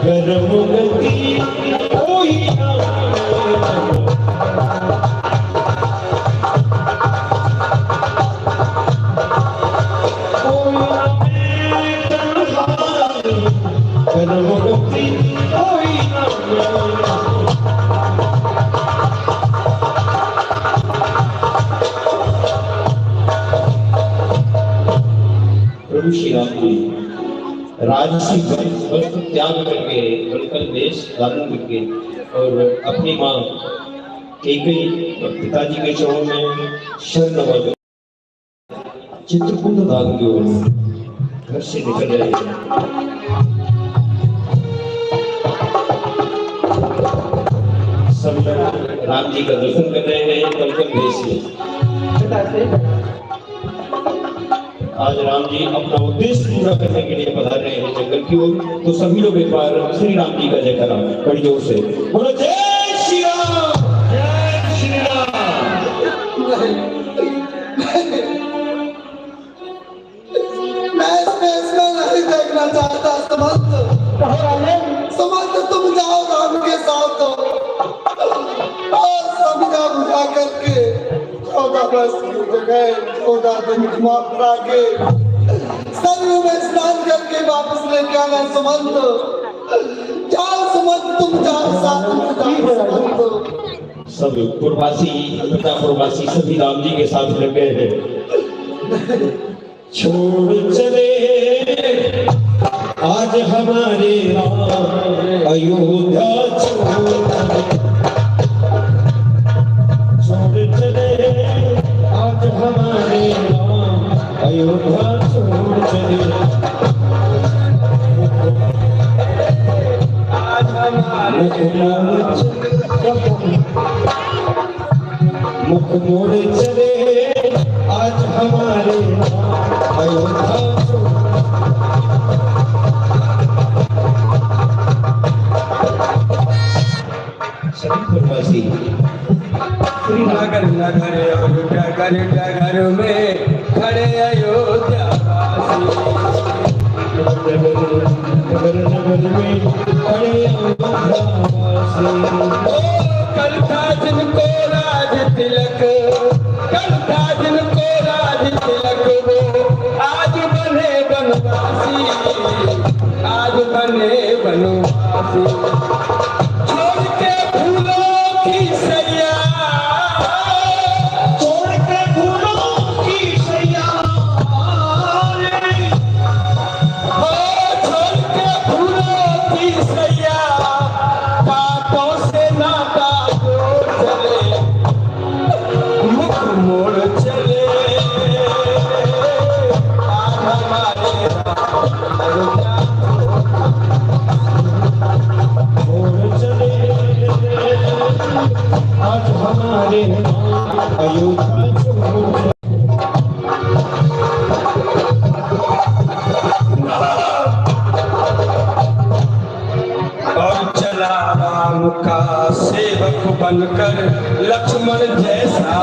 कर्म गति कोई कर्म गति कोई प्रभु श्री राम जी राजसी वस्त्र त्याग करके कलकल वेश धारण करके और अपनी माँ कैकेयी और पिताजी के चरणों में शरण नवाज चित्रकूट धाम की ओर घर से निकल रहे हैं। सब लोग राम जी का दर्शन कर रहे हैं कलकल वेश में। आज राम जी अपना उद्देश्य पूरा करने के लिए पधार रहे हैं जंगल की ओर। तो सभी लोग एक बार श्री राम जी का जयकारा बड़ी जोर से बोलो, जय श्री राम, जय श्री राम। मैं इसमें नहीं देखना चाहता। समझ तुम जाओ राम के साथ और समझा बुझा करके 14 वर्ष की जगह 14 दिन घुमा फिरा के सरयू में स्नान करके वापस लेके आना। सुमंत जाओ, सुमंत तुम जाओ, साथ में जाओ सुमंत। सब पूर्ववासी पूर्ववासी सभी राम जी के साथ लग गए हैं। छोड़ चले आज हमारे राम अयोध्या छोड़ चले आज हमारे राम अयोध्या छोड़ चले। मुख मोड़ चले आज हमारे अयोध्या सभी प्रवासी नगर नगर अयोध्या घर घर में खड़े अयोध्या नगर नगर में खड़े कल था जिनको राज तिलक, कल था जिनको राज तिलक, वो आज बने बनवासी, आज बने बनवासी। छोड़ के फूलों की सैया, छोड़ के फूलों की सैया, छोड़ के फूलों की सैया, बातों से नाता जोड़ चले, मुख मोड़ चले आज हमारे मोड़ चले आज हमारे अयोध्या छोड़ और चला राम का सेवक बनकर लक्ष्मण जैसा,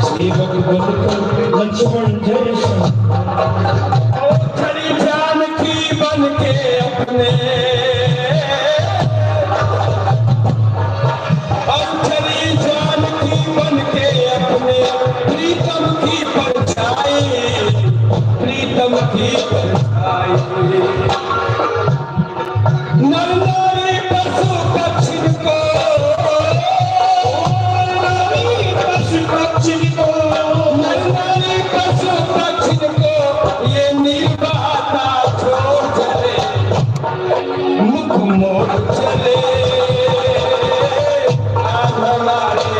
सेवक बनकर लक्ष्मण जैसा और खड़ी जानकी बन के अपने, और खड़ी जानकी बन के अपने प्रीतम की परछाई, प्रीतम की परछाई। नर नारी पशु पक्षी को, नर नारी पशु पक्षी को ये निर्वाता छोड़ चले, मुख मोड़ चले आज हमारे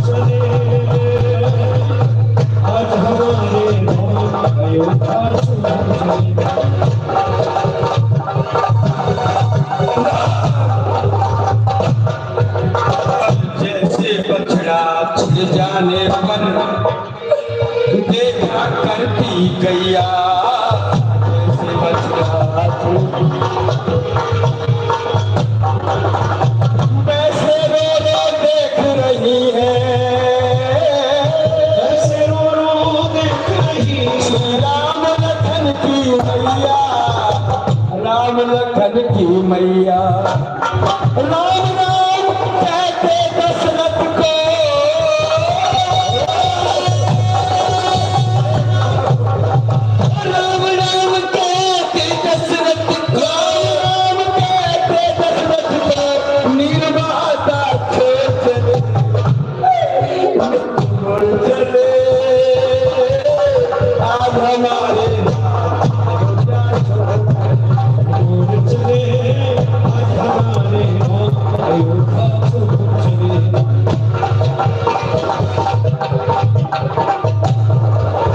चले आज हमारे अयोध्या जैसे बछड़ा छिड़ जाने पर देखा करती गैया, जैसे बछड़ा वैसे रो रो देख रही है, ऐसे रो रो देख रही श्री राम लखन की मैया, राम लखन की मैया। राम राम कहते दशरथ को, राम राम कहते दशरथ को, राम कहते दशरथ को निर्वाता छोड़ चले, छोड़ चले आज हमारे मोड़ चले आज हमारे अयोध्या छोड़ चले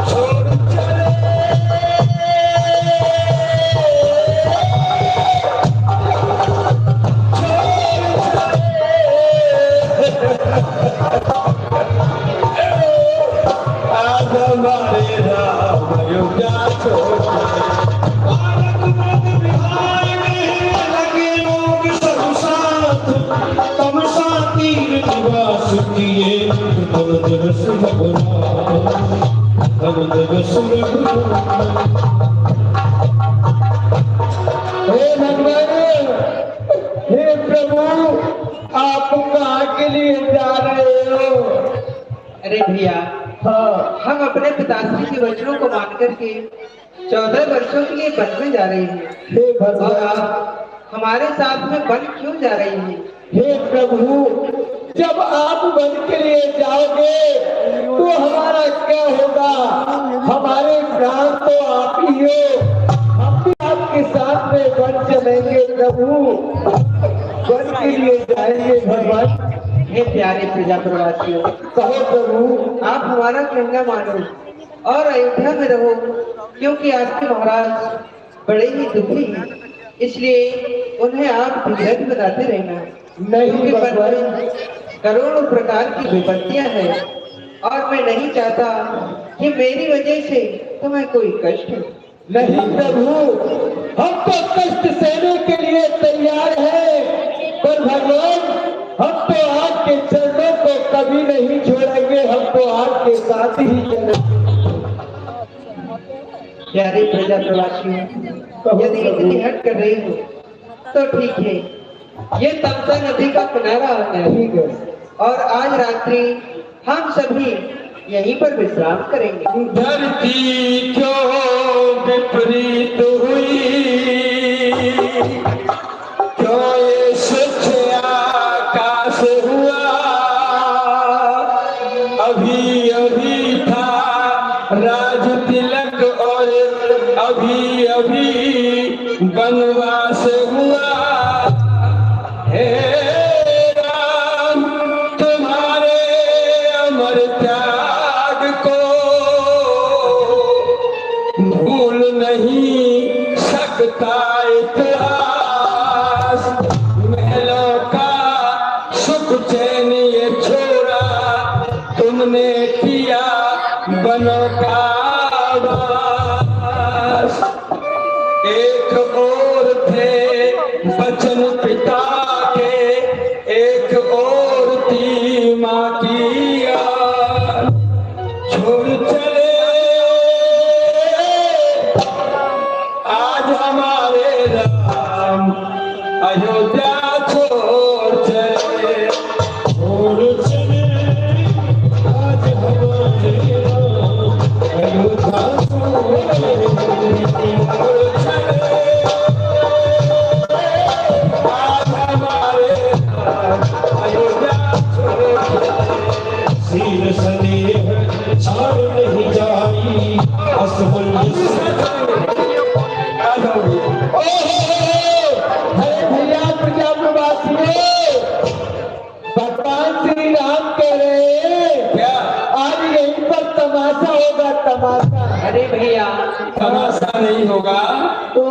छोड़ चले आज हमारे राम अयोध्या छोड़ चले। लगे लोग सब साथ तम साथी निवास किए तम दिवस तम दिवस हे भगवान, हे प्रभु, आप कहाँ के लिए जा रहे हो? अरे भैया, हाँ, हम अपने पिताश्री के वचनों को मान करके 14 वर्षों के लिए वन में जा रहे हैं। हे और भगवान, आप हमारे साथ में वन क्यों जा रही हैं? हे प्रभु, जब आप वन के लिए जाओगे तो हमारा क्या होगा? हमारे प्राण तो आप ही हो, हम भी आपके साथ में वन चलेंगे प्रभु, वन के लिए जाएंगे भगवान। हे प्यारे प्रजा प्रवासियों, कहो प्रभु, आप हमारा कहना मानो और अयोध्या में रहो। क्योंकि आपके महाराज बड़े ही दुखी हैं, इसलिए उन्हें आप धीरज बनाते रहना। नहीं क्योंकि मन भगवान। में करोड़ों प्रकार की विपत्तियां हैं और मैं नहीं चाहता कि मेरी वजह से तुम्हें कोई कष्ट हो। नहीं प्रभु, हम तो कष्ट सहने के लिए तैयार हैं, पर भगवान हम तो आपके चरणों को कभी नहीं छोड़ेंगे, हम तो आपके साथ ही चलेंगे। प्यारे प्रजा प्रवासियों, यदि इतनी हट कर रही हो तो ठीक है, ये तमसा नदी का किनारा है, ठीक है। और आज रात्रि हम सभी यहीं पर विश्राम करेंगे। धरती क्यों विपरीत हुई, क्यों ये स्वच्छ आकाश हुआ, अभी अभी था राज तिलक और अभी अभी वनवास हुआ। हे राम, तुम्हारे अमर त्याग को भूल नहीं सकता इतिहास। महलों का सुख चैन ये छोड़ा, तुमने किया बनों का वास। एक और थे बचन पिता के, एक और थी माँ की याद, छोड़ चले आज हमारे राम, अयोध्या छोड़ चले, छोड़ चले आज हमारे राम, अयोध्या छोड़ चले, छोड़ चले आज हमारे राम, अयोध्या छोड़ चले। सीर स्नेह छाड़ नहीं जाई, असबल अरे भैया प्रजा प्रवासियों, भगवान श्री राम कह रहे हैं क्या आज यहीं पर तमाशा होगा, तमाशा। अरे भैया, तमाशा नहीं होगा तो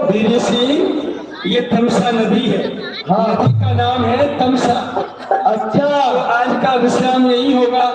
वीर सिंह, ये तमसा नदी है। हाँ। नदी का नाम है तमसा। अच्छा, आज का विश्राम यही होगा।